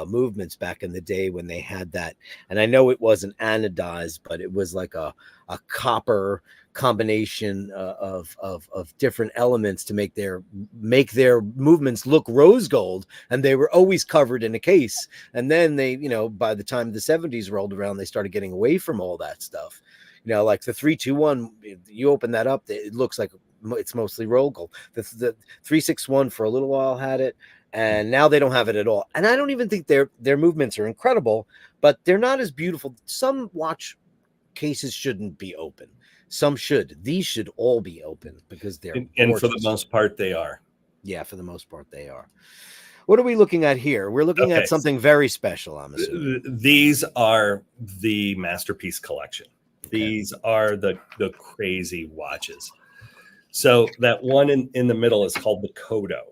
movements back in the day when they had that. And I know it wasn't anodized, but it was like a copper combination of different elements to make their movements look rose gold, and they were always covered in a case. And then they, you know, by the time the 70s rolled around, they started getting away from all that stuff. You know, like the 321, you open that up, it looks like it's mostly roll gold. The 361 for a little while had it, and now they don't have it at all. And I don't even think their movements are incredible, but they're not as beautiful. Some watch cases shouldn't be open. Some should. These should all be open because they're and for the most part they are. Yeah, for the most part they are. What are we looking at here? We're looking at something very special, I'm assuming. These are the masterpiece collection. Okay. These are the crazy watches. So that one in the middle is called the Kodo,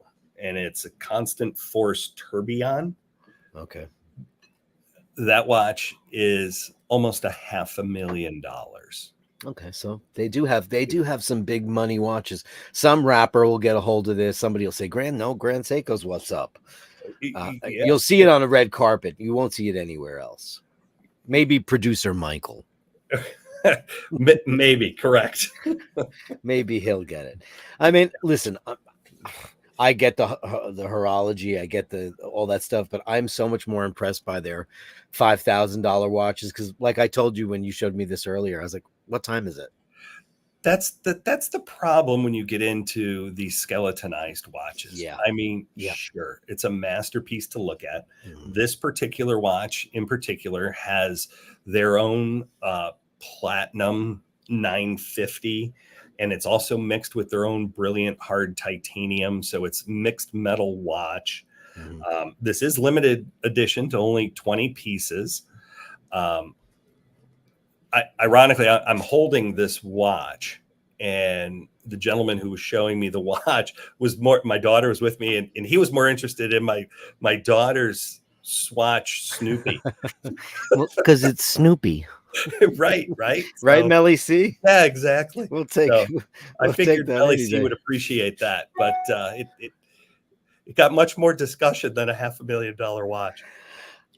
and it's a constant force tourbillon. Okay. That watch is almost $500,000. Okay, so they do have some big money watches. Some rapper will get a hold of this. Somebody will say, Grand Seiko's what's up. You'll see it on a red carpet. You won't see it anywhere else. Maybe producer Michael. Maybe, correct. Maybe he'll get it. I mean, listen, I get the horology, I get all that stuff, but I'm so much more impressed by their $5,000 watches, because like I told you when you showed me this earlier, I was like, what time is it? That's the problem when you get into these skeletonized watches. Yeah. I mean, sure, it's a masterpiece to look at. Mm-hmm. This particular watch in particular has their own platinum 950, and it's also mixed with their own brilliant hard titanium. So it's mixed metal watch. Mm-hmm. This is limited edition to only 20 pieces. Ironically, I'm holding this watch, and the gentleman who was showing me the watch was my daughter was with me, and he was more interested in my daughter's Swatch Snoopy. Well, because it's Snoopy. Right. Right, So, Melly C? yeah, exactly. We'll take So I we'll take figured that any LAC day. would appreciate that, but it got much more discussion than a $500,000 watch.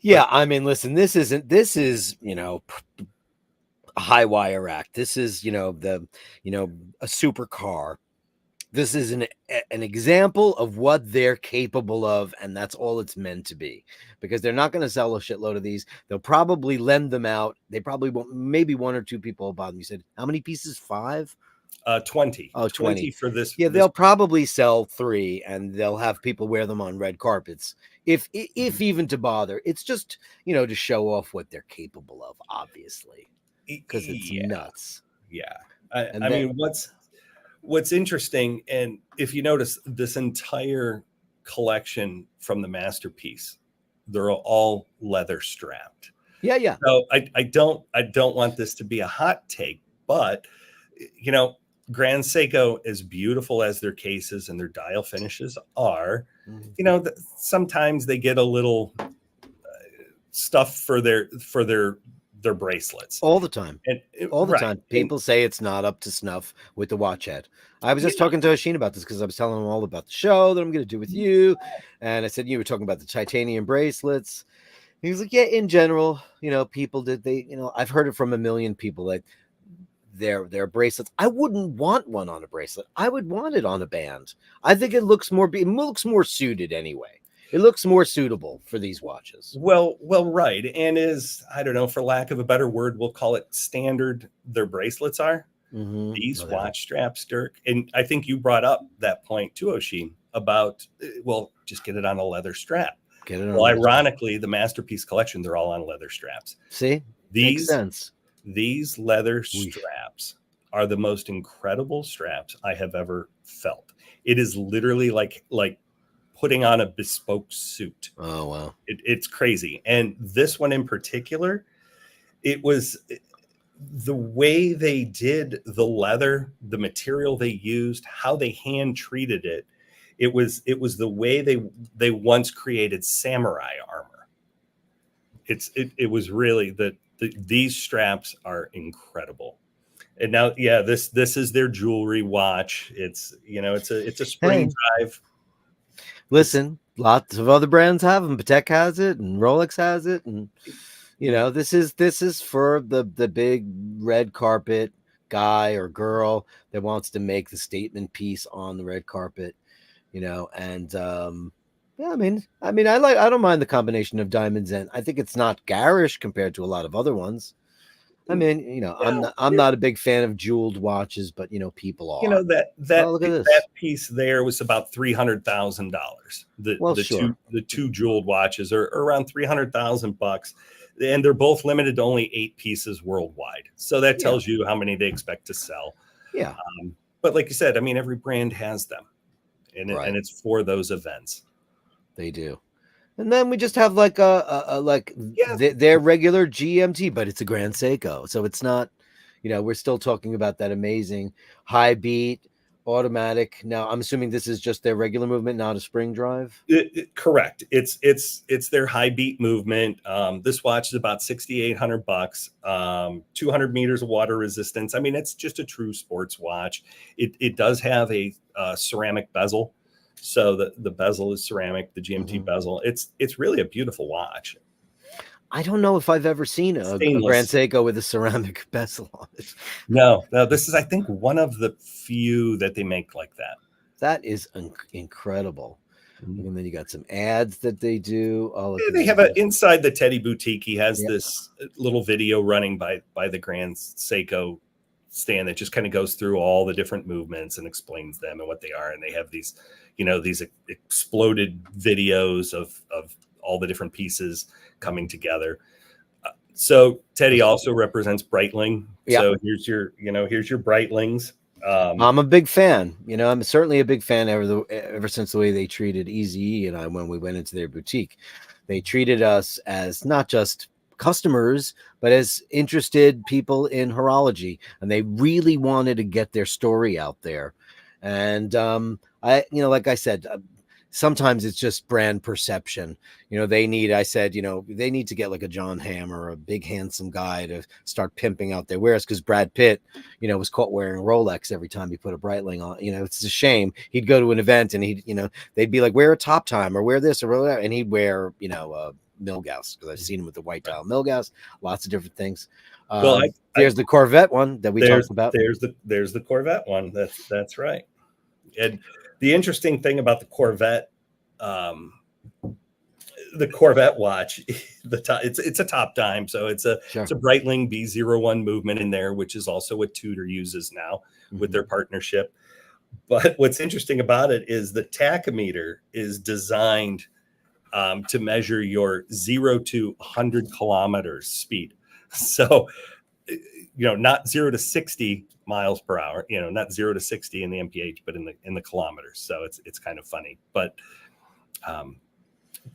Yeah, I mean, listen, this is, a high wire act. This is, a supercar. This is an example of what they're capable of, and that's all it's meant to be. Because they're not going to sell a shitload of these. They'll probably lend them out. They probably won't. Maybe one or two people will buy them. You said how many pieces? 5? 20. Oh, 20 for this. Yeah, this they'll probably sell 3, and they'll have people wear them on red carpets, if even to bother. It's just to show off what they're capable of, obviously, because it's nuts. Yeah, And I mean, what's interesting, and if you notice, this entire collection from the masterpiece, they're all leather strapped. Yeah. So I don't want this to be a hot take, but Grand Seiko, as beautiful as their cases and their dial finishes are, sometimes they get a little stuff for their bracelets all the time. and all the time. People say it's not up to snuff with the watch head. I was just talking to Oshin about this because I was telling him all about the show that I'm going to do with you, and I said you were talking about the titanium bracelets. He was like, yeah, in general, people I've heard it from a million people that their bracelets. I wouldn't want one on a bracelet. I would want it on a band. I think it looks more suited anyway. It looks more suitable for these watches. Well, right. And I don't know, for lack of a better word, we'll call it standard their bracelets are. Mm-hmm. These watch straps, Dirk. And I think you brought up that point too, Oshin, about, just get it on a leather strap. Ironically, the Masterpiece collection, they're all on leather straps. See? Makes sense. These leather straps are the most incredible straps I have ever felt. It is literally like putting on a bespoke suit. Oh, wow. It's crazy. And this one in particular, it was the way they did the leather, the material they used, how they hand treated it. It was the way they once created samurai armor. It was really these straps are incredible. And now, this is their jewelry watch. It's it's a spring drive. Listen, lots of other brands have them. Patek has it, and Rolex has it, and this is for the big red carpet guy or girl that wants to make the statement piece on the red carpet. And I don't mind the combination of diamonds, and I think it's not garish compared to a lot of other ones. I mean, I'm not a big fan of jeweled watches, but people are. That piece there was about $300,000. The two jeweled watches are around $300,000, and they're both limited to only 8 pieces worldwide. So that tells you how many they expect to sell. Yeah. But like you said, I mean, every brand has them, and it's for those events. They do. And then we just have their regular GMT, but it's a Grand Seiko. So it's not, we're still talking about that amazing high beat automatic. Now, I'm assuming this is just their regular movement, not a spring drive. Correct. It's their high beat movement. This watch is about $6,800, 200 meters of water resistance. I mean, it's just a true sports watch. It does have a ceramic bezel. So the bezel is ceramic, the GMT bezel. It's really a beautiful watch. I don't know if I've ever seen a Grand Seiko with a ceramic bezel on it. No, this is, I think, one of the few that they make like that. That is incredible. Mm-hmm. And then you got some ads that they do. They have inside the Teddy Boutique. He has this little video running by the Grand Seiko stand that just kind of goes through all the different movements and explains them and what they are. And they have these exploded videos of all the different pieces coming together. So Teddy also represents Breitling. Yeah. So here's your Breitlings. I'm a big fan. I'm certainly a big fan ever since the way they treated Eazy-E and I when we went into their boutique. They treated us as not just customers, but as interested people in horology, and they really wanted to get their story out there. And like I said, sometimes it's just brand perception. They need, I said, they need to get like a John Hamm or a big handsome guy to start pimping out their wares, because Brad Pitt, was caught wearing Rolex every time he put a Breitling on. It's a shame. He'd go to an event and they'd be like, wear a Top Time or wear this or whatever, and he'd wear, Milgauss, because I've seen him with the white dial Milgauss, lots of different things. Well, there's the Corvette one that we talked about. There's the Corvette one. That's right. And the interesting thing about the Corvette watch, it's a Top Time, so it's a Breitling B01 movement in there, which is also what Tudor uses now with their partnership. But what's interesting about it is the tachometer is designed to measure your 0 to 100 kilometers speed. So, not 0 to 60 miles per hour, not 0 to 60 in the mph, but in the kilometers. So it's kind of funny. But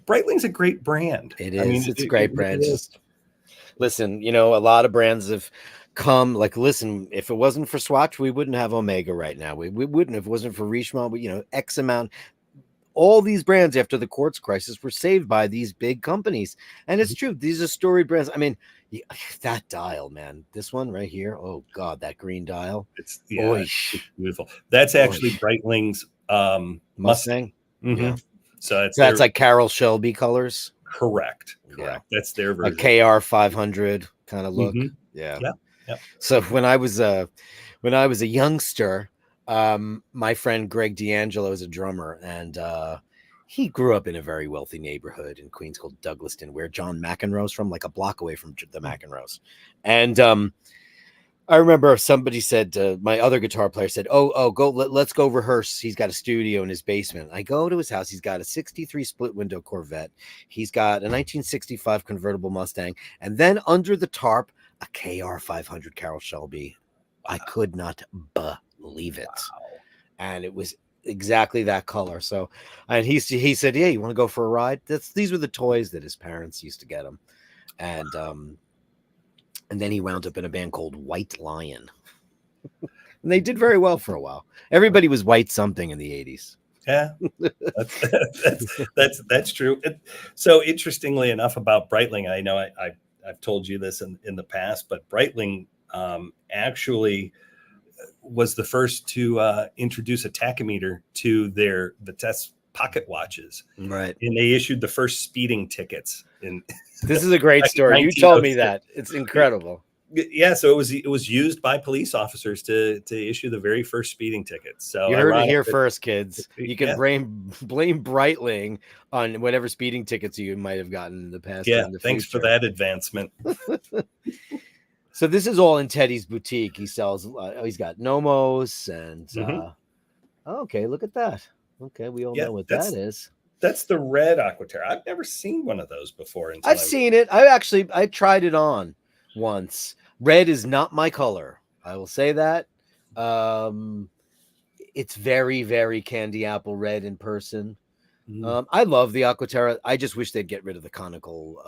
Breitling's a great brand. It is. It's a great brand. Just listen, a lot of brands have come. Like, listen, if it wasn't for Swatch, we wouldn't have Omega right now. We wouldn't. If it wasn't for Richemont, X amount. All these brands after the quartz crisis were saved by these big companies. And it's true. These are storied brands. I mean, that dial, man, this one right here. Oh God, that green dial. It's beautiful. That's actually Breitling's Mustang. Mm-hmm. Yeah. So that's like Carroll Shelby colors. Correct. Yeah. That's their version. A KR 500 kind of look. Mm-hmm. Yeah. So when I was a youngster, my friend Greg D'Angelo is a drummer, and he grew up in a very wealthy neighborhood in Queens called Douglaston, where John McEnroe's from, like a block away from the McEnroes. And I remember somebody said, my other guitar player said, let's go rehearse. He's got a studio in his basement. I go to his house. He's got a 63 split window Corvette. He's got a 1965 convertible Mustang. And then under the tarp, a KR 500 Carroll Shelby. I could not believe it. Wow. And it was exactly that color. So, and he said, yeah, you want to go for a ride? These were the toys that his parents used to get him. And then he wound up in a band called White Lion. And they did very well for a while. Everybody was white something in the 80s. Yeah, that's true. So interestingly enough about Breitling, I know I've told you this in the past, but Breitling actually was the first to introduce a tachometer to the test pocket watches. Right. And they issued the first speeding tickets. This is a great story. You told me that. It's incredible. Yeah, so it was used by police officers to issue the very first speeding tickets. So you heard it here first, kids. You can blame Breitling on whatever speeding tickets you might have gotten in the past. Yeah, thanks for that advancement. So this is all in Teddy's boutique. He sells. He's got Nomos and. Okay, look at that. Okay, we all know what that is. That's the red Aquaterra. I've never seen one of those before. I've seen it. I tried it on once. Red is not my color. I will say that. It's very, very candy apple red in person. I love the Aquaterra. I just wish they'd get rid of the conical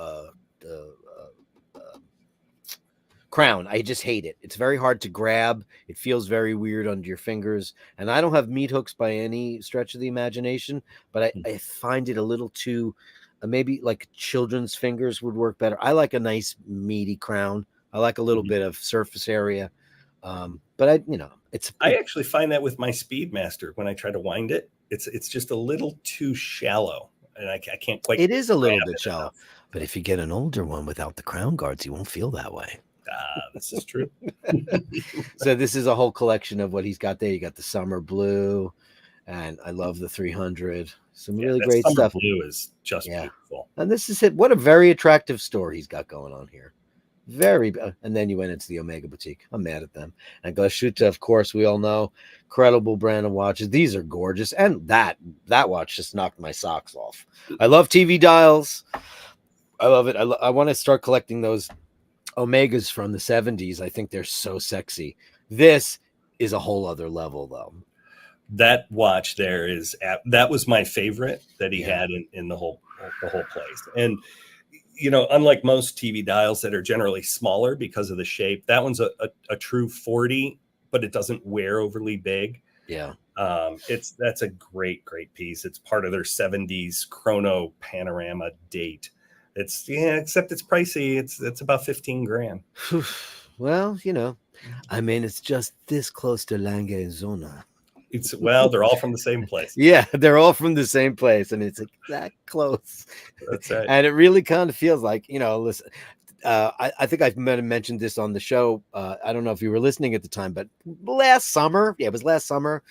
crown. I just hate it. It's very hard to grab. It feels very weird under your fingers. And I don't have meat hooks by any stretch of the imagination, but I find it a little too, maybe like children's fingers would work better. I like a nice meaty crown. I like a little bit of surface area. But I actually find that with my Speedmaster, when I try to wind it, it's just a little too shallow. And I can't quite. It is a little bit shallow. Enough. But if you get an older one without the crown guards, you won't feel that way. This is true. So this is a whole collection of what he's got there. You got the summer blue, and I love the 300. Some really great stuff. Blue is just beautiful. And this is it. What a very attractive store he's got going on here. And then you went into the Omega boutique. I'm mad at them. And Glashütte, of course, we all know, incredible brand of watches. These are gorgeous, and that watch just knocked my socks off. I love TV dials. I love it. I want to start collecting those Omegas from the 70s. I think they're so sexy. This is a whole other level, though. That watch there that was my favorite that he had in the whole place. And unlike most TV dials that are generally smaller because of the shape, that one's a true 40, but it doesn't wear overly big. Yeah. That's a great piece. It's part of their 70s chrono panorama date. Except it's pricey. It's about 15 grand. Well, I mean, it's just this close to Lange Zona. They're all from the same place. Yeah, they're all from the same place. I mean, it's like that close. That's right. And it really kind of feels like, listen, I think I've mentioned this on the show. I don't know if you were listening at the time, but last summer, it was last summer.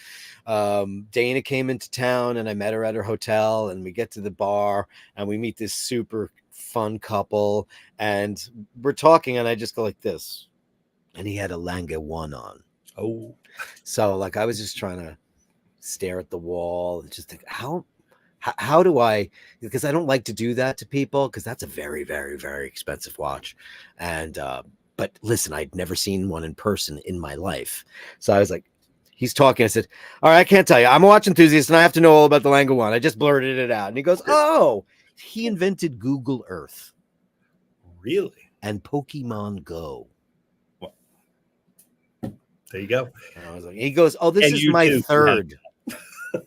Dana came into town and I met her at her hotel, and we get to the bar and we meet this super fun couple, and we're talking, and I just go like this, and he had a Lange 1 on. Oh, so like I was just trying to stare at the wall and just think, how do I, because I don't like to do that to people, because that's a very, very, very expensive watch. And but listen, I'd never seen one in person in my life. So I was like, he's talking. I said, all right, I can't tell you. I'm a watch enthusiast and I have to know all about the Lange 1. I just blurted it out. And he goes, oh, he invented Google Earth. Really? And Pokemon Go. Well, there you go. And I was like, he goes, oh, this is my third.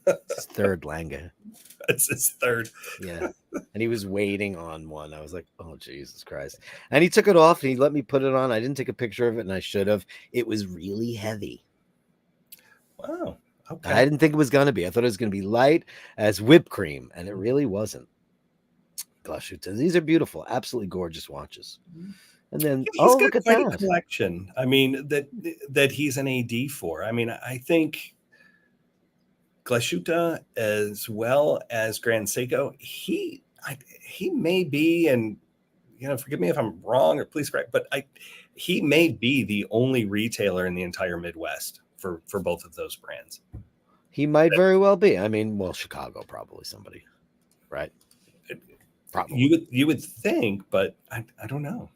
His third Lange. It's his third. Yeah. And he was waiting on one. I was like, oh, Jesus Christ. And he took it off and he let me put it on. I didn't take a picture of it, and I should have. It was really heavy. Wow. Okay. I didn't think it was going to be. I thought it was going to be light as whipped cream, and it really wasn't. Gosh, these are beautiful, absolutely gorgeous watches. And then, he's got look at quite that a collection. I mean, that he's an AD for. I mean, I think Glashütte as well as Grand Seiko, he may be, and forgive me if I'm wrong or please correct, but he may be the only retailer in the entire Midwest for both of those brands. He might very well be. I mean, well, Chicago, probably somebody, right? Probably. You would think, but I don't know.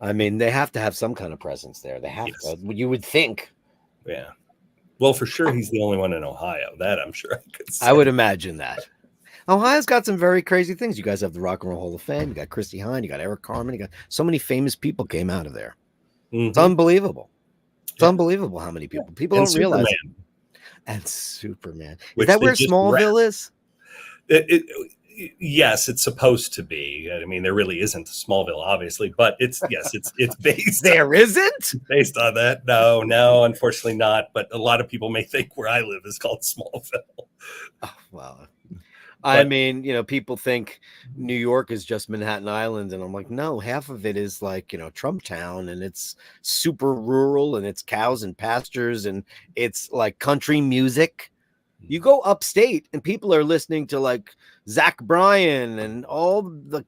I mean, they have to have some kind of presence there. They have to. You would think. Yeah. Well, for sure, he's the only one in Ohio. That I'm sure I could say. I would imagine that. Ohio's got some very crazy things. You guys have the Rock and Roll Hall of Fame. You got Christy Hine. You got Eric Carmen. You got so many famous people came out of there. Mm-hmm. It's unbelievable. It's unbelievable how many people. People don't realize. And Superman. Is that where Smallville is? Yes, it's supposed to be. I mean, there really isn't Smallville, obviously, but it's based. There isn't? Based on that. No, unfortunately not. But a lot of people may think where I live is called Smallville. Oh, well, I mean, people think New York is just Manhattan Island, and I'm like, no, half of it is like, Trump Town, and it's super rural, and it's cows and pastures, and it's like country music. You go upstate and people are listening to like Zach Bryan and all the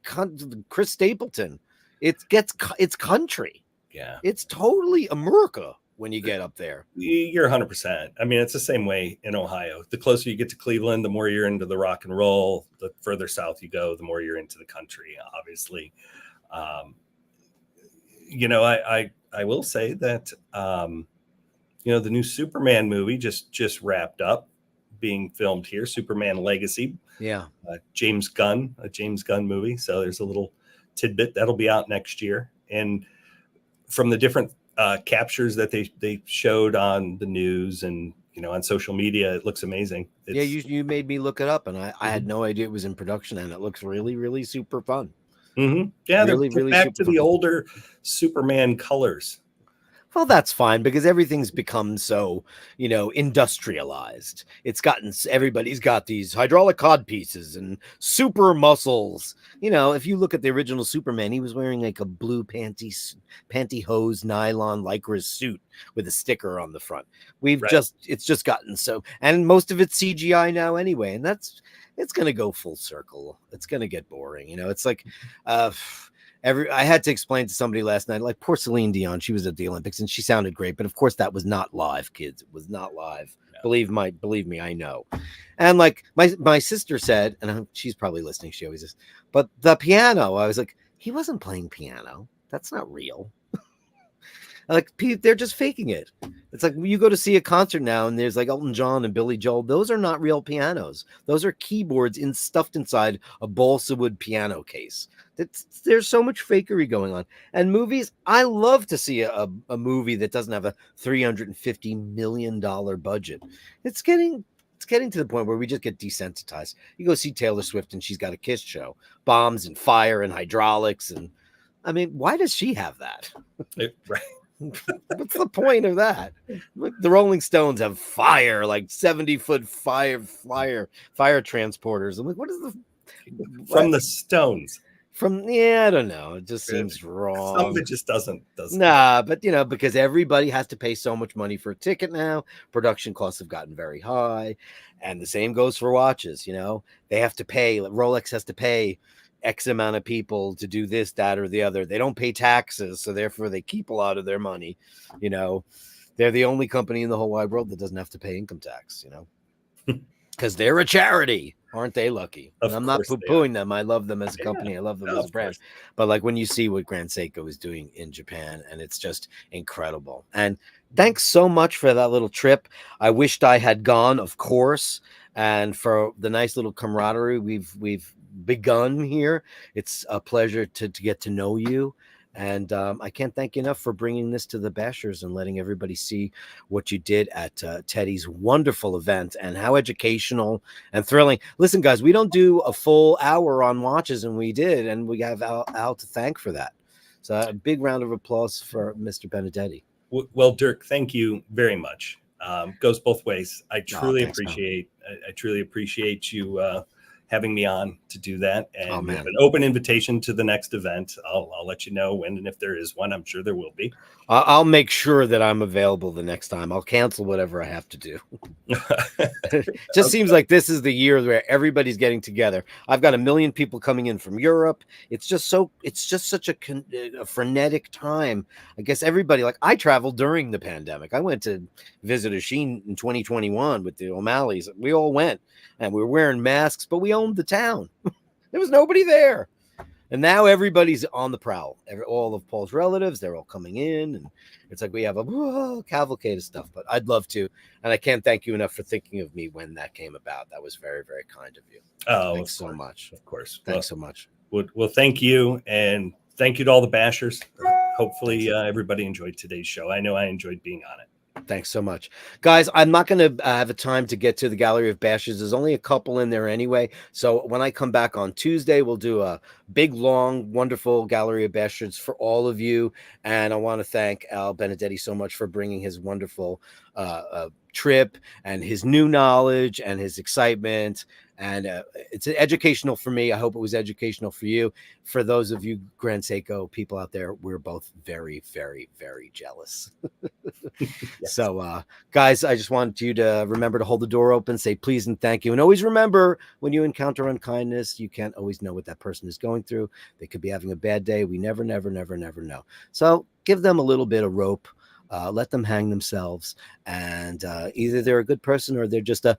Chris Stapleton. It's country. Yeah. It's totally America when you get up there. You're 100%. I mean, it's the same way in Ohio. The closer you get to Cleveland, the more you're into the rock and roll. The further south you go, the more you're into the country, obviously. I will say that, the new Superman movie just wrapped up, being filmed here, Superman Legacy. Yeah. A James Gunn movie. So there's a little tidbit that'll be out next year. And from the different captures that they showed on the news and, on social media, it looks amazing. You made me look it up, and I had no idea it was in production, and it looks really, really super fun. Mm-hmm. Yeah. Really, they're really back to fun. The older Superman colors. Well, that's fine because everything's become so, industrialized. Everybody's got these hydraulic cod pieces and super muscles. If you look at the original Superman, he was wearing like a blue pantyhose nylon lycra suit with a sticker on the front. It's just gotten so, and most of it's CGI now anyway. And it's going to go full circle. It's going to get boring. It's like, I had to explain to somebody last night, like poor Celine Dion, she was at the Olympics and she sounded great, but of course that was not live, kids. It was not live. No. Believe me, I know. And like my sister said, and she's probably listening, she always is, but the piano, I was like, he wasn't playing piano. That's not real. Like they're just faking it. It's like you go to see a concert now and there's like Elton John and Billy Joel. Those are not real pianos. Those are keyboards stuffed inside a balsa wood piano case. There's so much fakery going on. And movies, I love to see a movie that doesn't have a $350 million budget. It's getting to the point where we just get desensitized. You go see Taylor Swift and she's got a Kiss show, bombs and fire and hydraulics. And I mean, why does she have that? Right. What's the point of that? The Rolling Stones have fire, like 70-foot fire transporters. I'm like, what is from the Stones? I don't know. It just seems wrong. Some of it just doesn't. Nah, but because everybody has to pay so much money for a ticket now, production costs have gotten very high, and the same goes for watches. They have to pay. Rolex has to pay X amount of people to do this, that, or the other. They don't pay taxes, so therefore they keep a lot of their money. They're the only company in the whole wide world that doesn't have to pay income tax. Because they're a charity. Aren't they lucky? And I'm not poo-pooing them. I love them as a company. I love them as a brand. But like when you see what Grand Seiko is doing in Japan, and it's just incredible. And thanks so much for that little trip. I wished I had gone, of course, and for the nice little camaraderie we've begun here. It's a pleasure to get to know you. And I can't thank you enough for bringing this to the Bashers and letting everybody see what you did at Teddy's wonderful event and how educational and thrilling. Listen, guys, we don't do a full hour on watches, and we did, and we have Al to thank for that. So a big round of applause for Mr. Benedetti. Well, Dirk, thank you very much. Goes both ways. I truly appreciate you having me on to do that, and we have an open invitation to the next event. I'll let you know when and if there is one. I'm sure there will be. I'll make sure that I'm available the next time. I'll cancel whatever I have to do. Just seems like this is the year where everybody's getting together. I've got 1 million people coming in from Europe. It's just such a frenetic time. I guess everybody, like I traveled during the pandemic. I went to visit a Sheen in 2021 with the O'Malleys. We all went and we were wearing masks, but we owned the town. There was nobody there. And now everybody's on the prowl. All of Paul's relatives, they're all coming in. And it's like we have a cavalcade of stuff. But I'd love to. And I can't thank you enough for thinking of me when that came about. That was very, very kind of you. Oh, thanks so much. Of course. Thanks so much. Well, thank you. And thank you to all the Bashers. Hopefully everybody enjoyed today's show. I know I enjoyed being on it. Thanks so much, guys. I'm not going to have a time to get to the Gallery of Bashtards. There's only a couple in there anyway. So when I come back on Tuesday, we'll do a big, long, wonderful Gallery of Bastards for all of you. And I want to thank Al Benedetti so much for bringing his wonderful trip and his new knowledge and his excitement. And it's educational for me. I hope it was educational for you. For those of you Grand Seiko people out there, we're both very, very, very jealous. Yes. So, guys, I just want you to remember to hold the door open, say please and thank you. And always remember, when you encounter unkindness, you can't always know what that person is going through. They could be having a bad day. We never know. So give them a little bit of rope. Let them hang themselves, and either they're a good person or they're just a